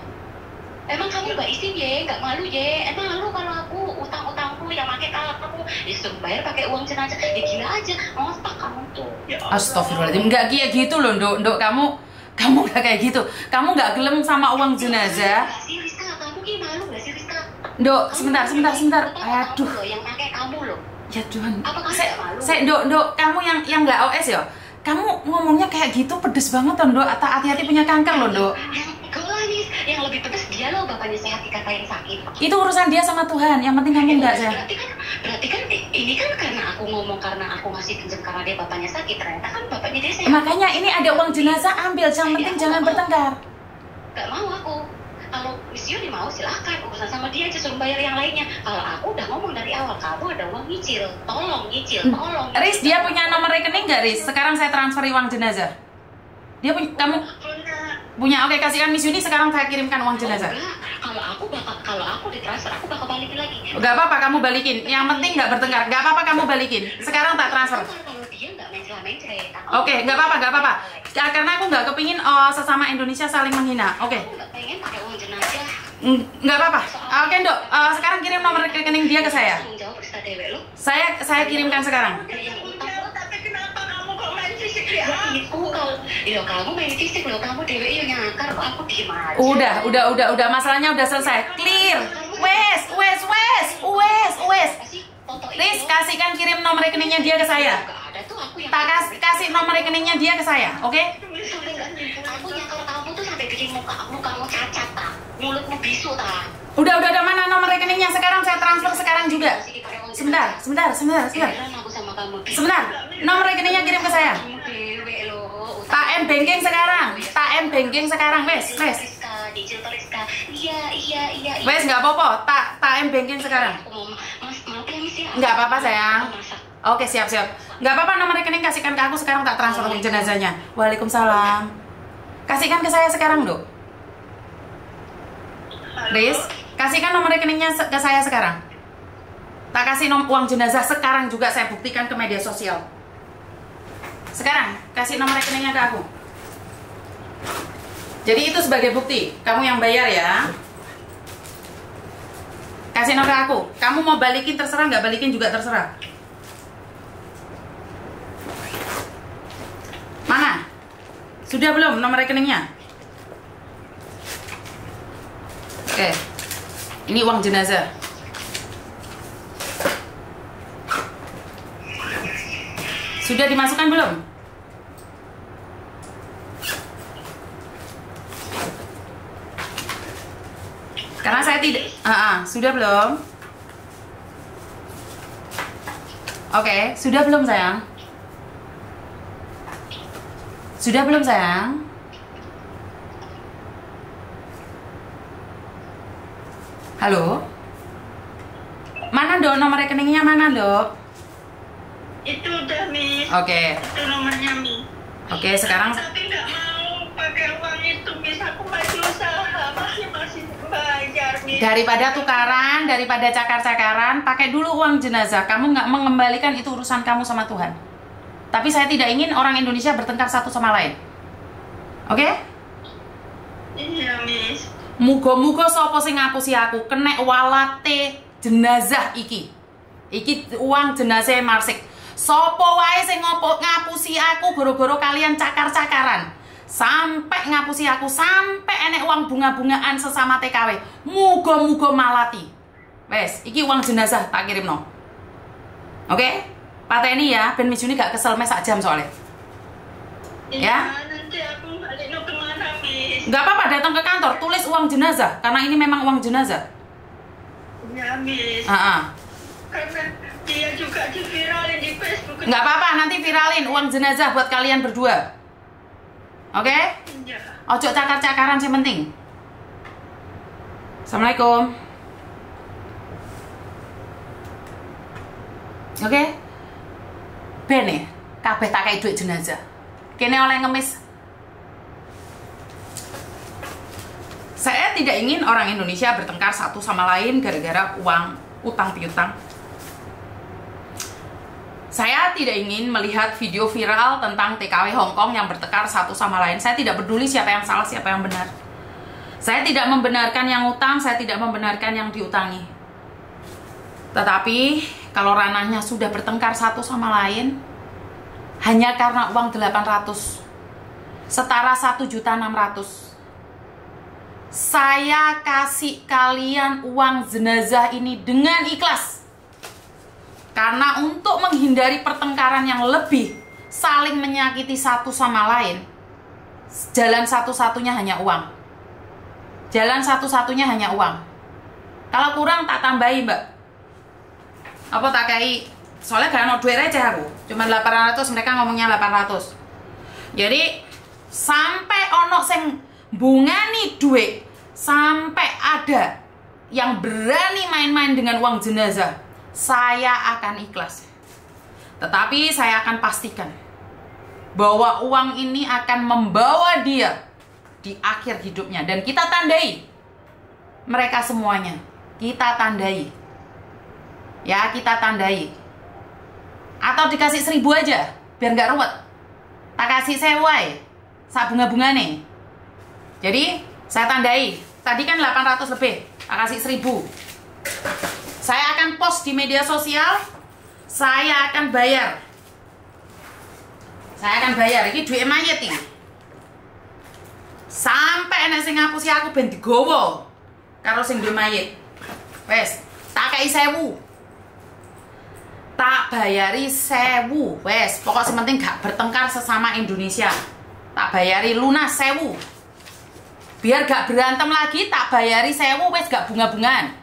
Emang kamu nggak izin ye, nggak malu ye. Emang malu kalau aku utang-utangku yang pakai aku disuruh bayar pakai uang jenazah? Ya gila aja, ngotak kamu tuh. Ya Allah. Astagfirullahaladzim, nggak kayak gitu loh, Dok. Kamu nggak kayak gitu. Kamu nggak gelem sama uang jenazah. Nggak sih, Rizka, kamu gini malu nggak sih, Rizka? Dok, sebentar. Aduh. Loh, yang pakai kamu loh. Ya Tuhan. Apa kamu nggak malu? Dok, kamu yang nggak OS ya? Kamu ngomongnya kayak gitu pedes banget loh, Dok. Hati-hati punya kanker loh, Dok. Yang lebih pedes dia loh, bapaknya sehat dikatain sakit. Itu urusan dia sama Tuhan. Yang penting kamu nggak sehat. Berarti kan ini kan karena aku ngomong karena aku ngasih pinjam karena dia bapaknya sakit. Ternyata kan bapaknya dia sehat. Makanya ini ada uang jenazah, ambil. Yang penting jangan bertengkar. Gak mau aku. Kalau Miss Yuni mau silahkan, urusan sama dia aja, suruh bayar yang lainnya. Kalau aku udah ngomong dari awal, kamu ada uang nyicil, tolong nyicil. Riz, dia punya nomor rekening nggak, Riz? Sekarang saya transfer uang jenazah. Dia punya, kamu punya? Oke, kasihkan Miss Yuni, sekarang saya kirimkan uang jenazah. Kalau aku ditransfer, aku bakal balikin lagi. Gak apa-apa, kamu balikin. Yang penting nggak bertengkar. Gak apa-apa, kamu balikin. Sekarang tak transfer. Kalau dia nggak mencela-mencela. Oke, nggak apa-apa. Ya, karena aku nggak kepingin sesama Indonesia saling menghina. Oke. Aku nggak pengen pakai uang jenazah. Nggak apa-apa. Oke, Dok. Sekarang kirim nomor rekening dia ke saya. Jawab Rizka Dewe lo. Saya kirimkan sekarang. Tapi kenapa kamu kok main fisik ya? Kamu main fisik loh, kamu Dewe yang nyakar kok aku diem aja. Udah. Masalahnya udah selesai. Clear. Wes. Kasih foto Riz, kasihkan kirim nomor rekeningnya dia ke saya. Nggak ada tuh, aku kasih nomor rekeningnya dia ke saya, oke? Aku nyakar kamu tuh sampai bikin kamu cacat tak, mulutmu bisu tak. Udah mana nomor rekeningnya sekarang saya transfer sekarang juga. Sebentar. Aku sama kamu. Sebentar, nomor rekeningnya kirim ke saya. Tak M banking sekarang, wes. Iya. Wes nggak apa-apa, tak M banking sekarang. Nggak apa-apa sayang. Oke siap. Nggak apa-apa, nomor rekening kasihkan ke aku sekarang, tak transfer uang jenazahnya. Waalaikumsalam. Kasihkan ke saya sekarang, Dok. Riz, kasihkan nomor rekeningnya ke saya sekarang. Tak kasih uang jenazah sekarang juga, saya buktikan ke media sosial. Sekarang, kasih nomor rekeningnya ke aku. Jadi itu sebagai bukti, kamu yang bayar ya. Kasih nomor ke aku. Kamu mau balikin terserah, nggak balikin juga terserah. Mana? Sudah belum nomor rekeningnya? Oke. Ini uang jenazah. Sudah dimasukkan belum? Karena saya tidak. Sudah belum? Oke, sudah belum sayang? Sudah belum sayang? Halo? Mana Dok? Nomor rekeningnya mana Dok? Itu udah, Miss. Oke. Itu nomornya, Miss. Oke, sekarang Tapi nggak mau pakai uang itu, Miss. Aku masih usaha, masih bayar, Miss. daripada tukaran, daripada cakar-cakaran, pakai dulu uang jenazah. Kamu nggak mengembalikan, itu urusan kamu sama Tuhan. Tapi saya tidak ingin orang Indonesia bertengkar satu sama lain. Oke? Iya, Miss. Muga-muga sapa sing ngapusi aku kena walate jenazah iki. Iki uang jenazah Marsik. Sapa wae sing ngapusi aku gara-gara kalian cakar-cakaran. Sampai ngapusi aku, sampai enek uang bunga-bungaan sesama TKW. Muga-muga malati. Wes, iki uang jenazah tak kirimno. Oke? Pateni ya, ben Mijuni gak kesel mes sak jam soalnya. Ya? Nanti aku balik kemana, Miss? Gak apa-apa, datang ke kantor, tulis uang jenazah, karena ini memang uang jenazah. Ya, Miss. Karena dia juga diviralin di Facebook. Nggak apa-apa, nanti viralin uang jenazah buat kalian berdua. Oke? Iya. Ojo cakar-cakaran sih penting. Assalamualaikum. Oke? Bene, kabeh tak kayak duit jenazah. Kene oleh ngemis. Saya tidak ingin orang Indonesia bertengkar satu sama lain gara-gara uang utang piutang. Saya tidak ingin melihat video viral tentang TKW Hongkong yang bertengkar satu sama lain. Saya tidak peduli siapa yang salah, siapa yang benar. Saya tidak membenarkan yang utang, saya tidak membenarkan yang diutangi. Tetapi kalau ranahnya sudah bertengkar satu sama lain hanya karena uang 800 setara 1.600.000, saya kasih kalian uang jenazah ini dengan ikhlas. Karena untuk menghindari pertengkaran yang lebih, saling menyakiti satu sama lain, jalan satu-satunya hanya uang. Jalan satu-satunya hanya uang. Kalau kurang tak tambahi, Mbak. Apa tak kayak? Soalnya gak ada duit receh aku. Cuma 800, mereka ngomongnya 800. Jadi sampai ono sing bungani duit, sampai ada yang berani main-main dengan uang jenazah, saya akan ikhlas. Tetapi saya akan pastikan bahwa uang ini akan membawa dia di akhir hidupnya. Dan kita tandai mereka semuanya. Kita tandai. Ya, kita tandai. Atau dikasih 1.000 aja, biar nggak ruwet. Tak kasih sewai, sak bunga-bunga nih. Jadi, saya tandai. Tadi kan 800 lebih, tak kasih 1.000. Saya akan post di media sosial. Saya akan bayar. Saya akan bayar. Ini duit mayat ini. Sampai enak sing ngapusi aku ben digowo karo sing duit mayat. Wes, tak kai 1.000. Tak bayari 1000, wes. Pokok sementing gak bertengkar sesama Indonesia. Tak bayari lunas 1000. Biar gak berantem lagi, tak bayari 1000, wes gak bunga-bungaan.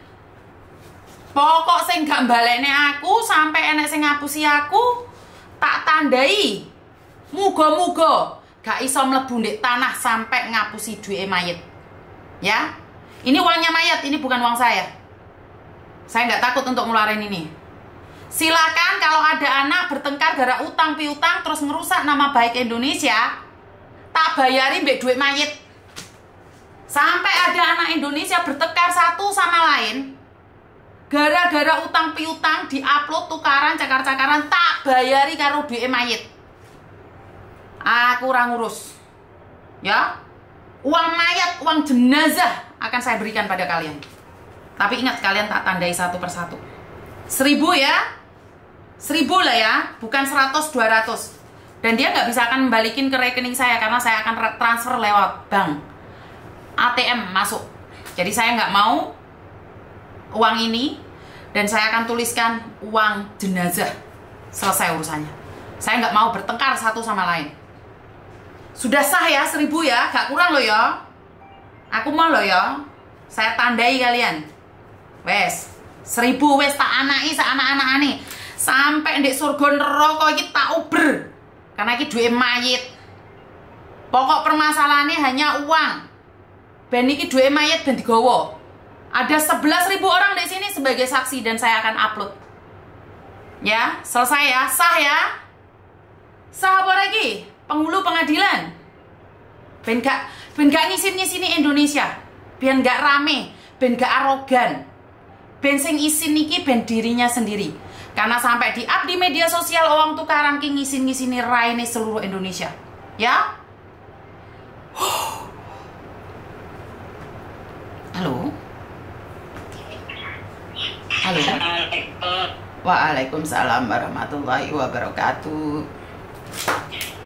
Pokok sing gak balekne aku sampai enek sing ngapusi aku, tak tandai. Muga-muga gak iso mlebu ndek tanah sampai ngapusi duwe mayit. Ya. Ini uangnya mayat, ini bukan uang saya. Saya nggak takut untuk ngeluarin ini. Silakan kalau ada anak bertengkar gara utang piutang terus ngerusak nama baik Indonesia, tak bayarin mbek duit mayit. Sampai ada anak Indonesia bertengkar satu sama lain gara-gara utang piutang, diupload tukaran cakar-cakaran, tak bayari karo duit mayit. Aku ora ngurus. Ya. Uang mayat, uang jenazah akan saya berikan pada kalian. Tapi ingat, kalian tak tandai satu persatu. 1000 ya. 1000 lah ya, bukan 100, 200. Dan dia nggak bisa akan membalikin ke rekening saya karena saya akan transfer lewat bank. ATM masuk. Jadi saya nggak mau uang ini, dan saya akan tuliskan uang jenazah. Selesai urusannya. Saya nggak mau bertengkar satu sama lain. Sudah sah ya, 1000 ya, gak kurang loh ya. Aku mau loh ya. Saya tandai kalian. Wes, 1000 wes tak anaki sak anak-anak ane. Sampai ndek surga neraka iki tak uber. Karena iki duwe mayit. Pokok permasalahannya hanya uang. Ben iki duwe mayit ben digawa. Ada 11.000 orang di sini sebagai saksi dan saya akan upload. Ya, selesai ya, sah ya. Sah apa lagi? Penghulu pengadilan. Ben gak ngisin-ngisini Indonesia. Ben gak rame, ben gak arogan. Ben sing isin niki ben dirinya sendiri. Karena sampai di-up di media sosial orang tukaran ki ngisin-ngisini raine seluruh Indonesia. Ya? Halo? Halo? Waalaikumsalam warahmatullahi wabarakatuh.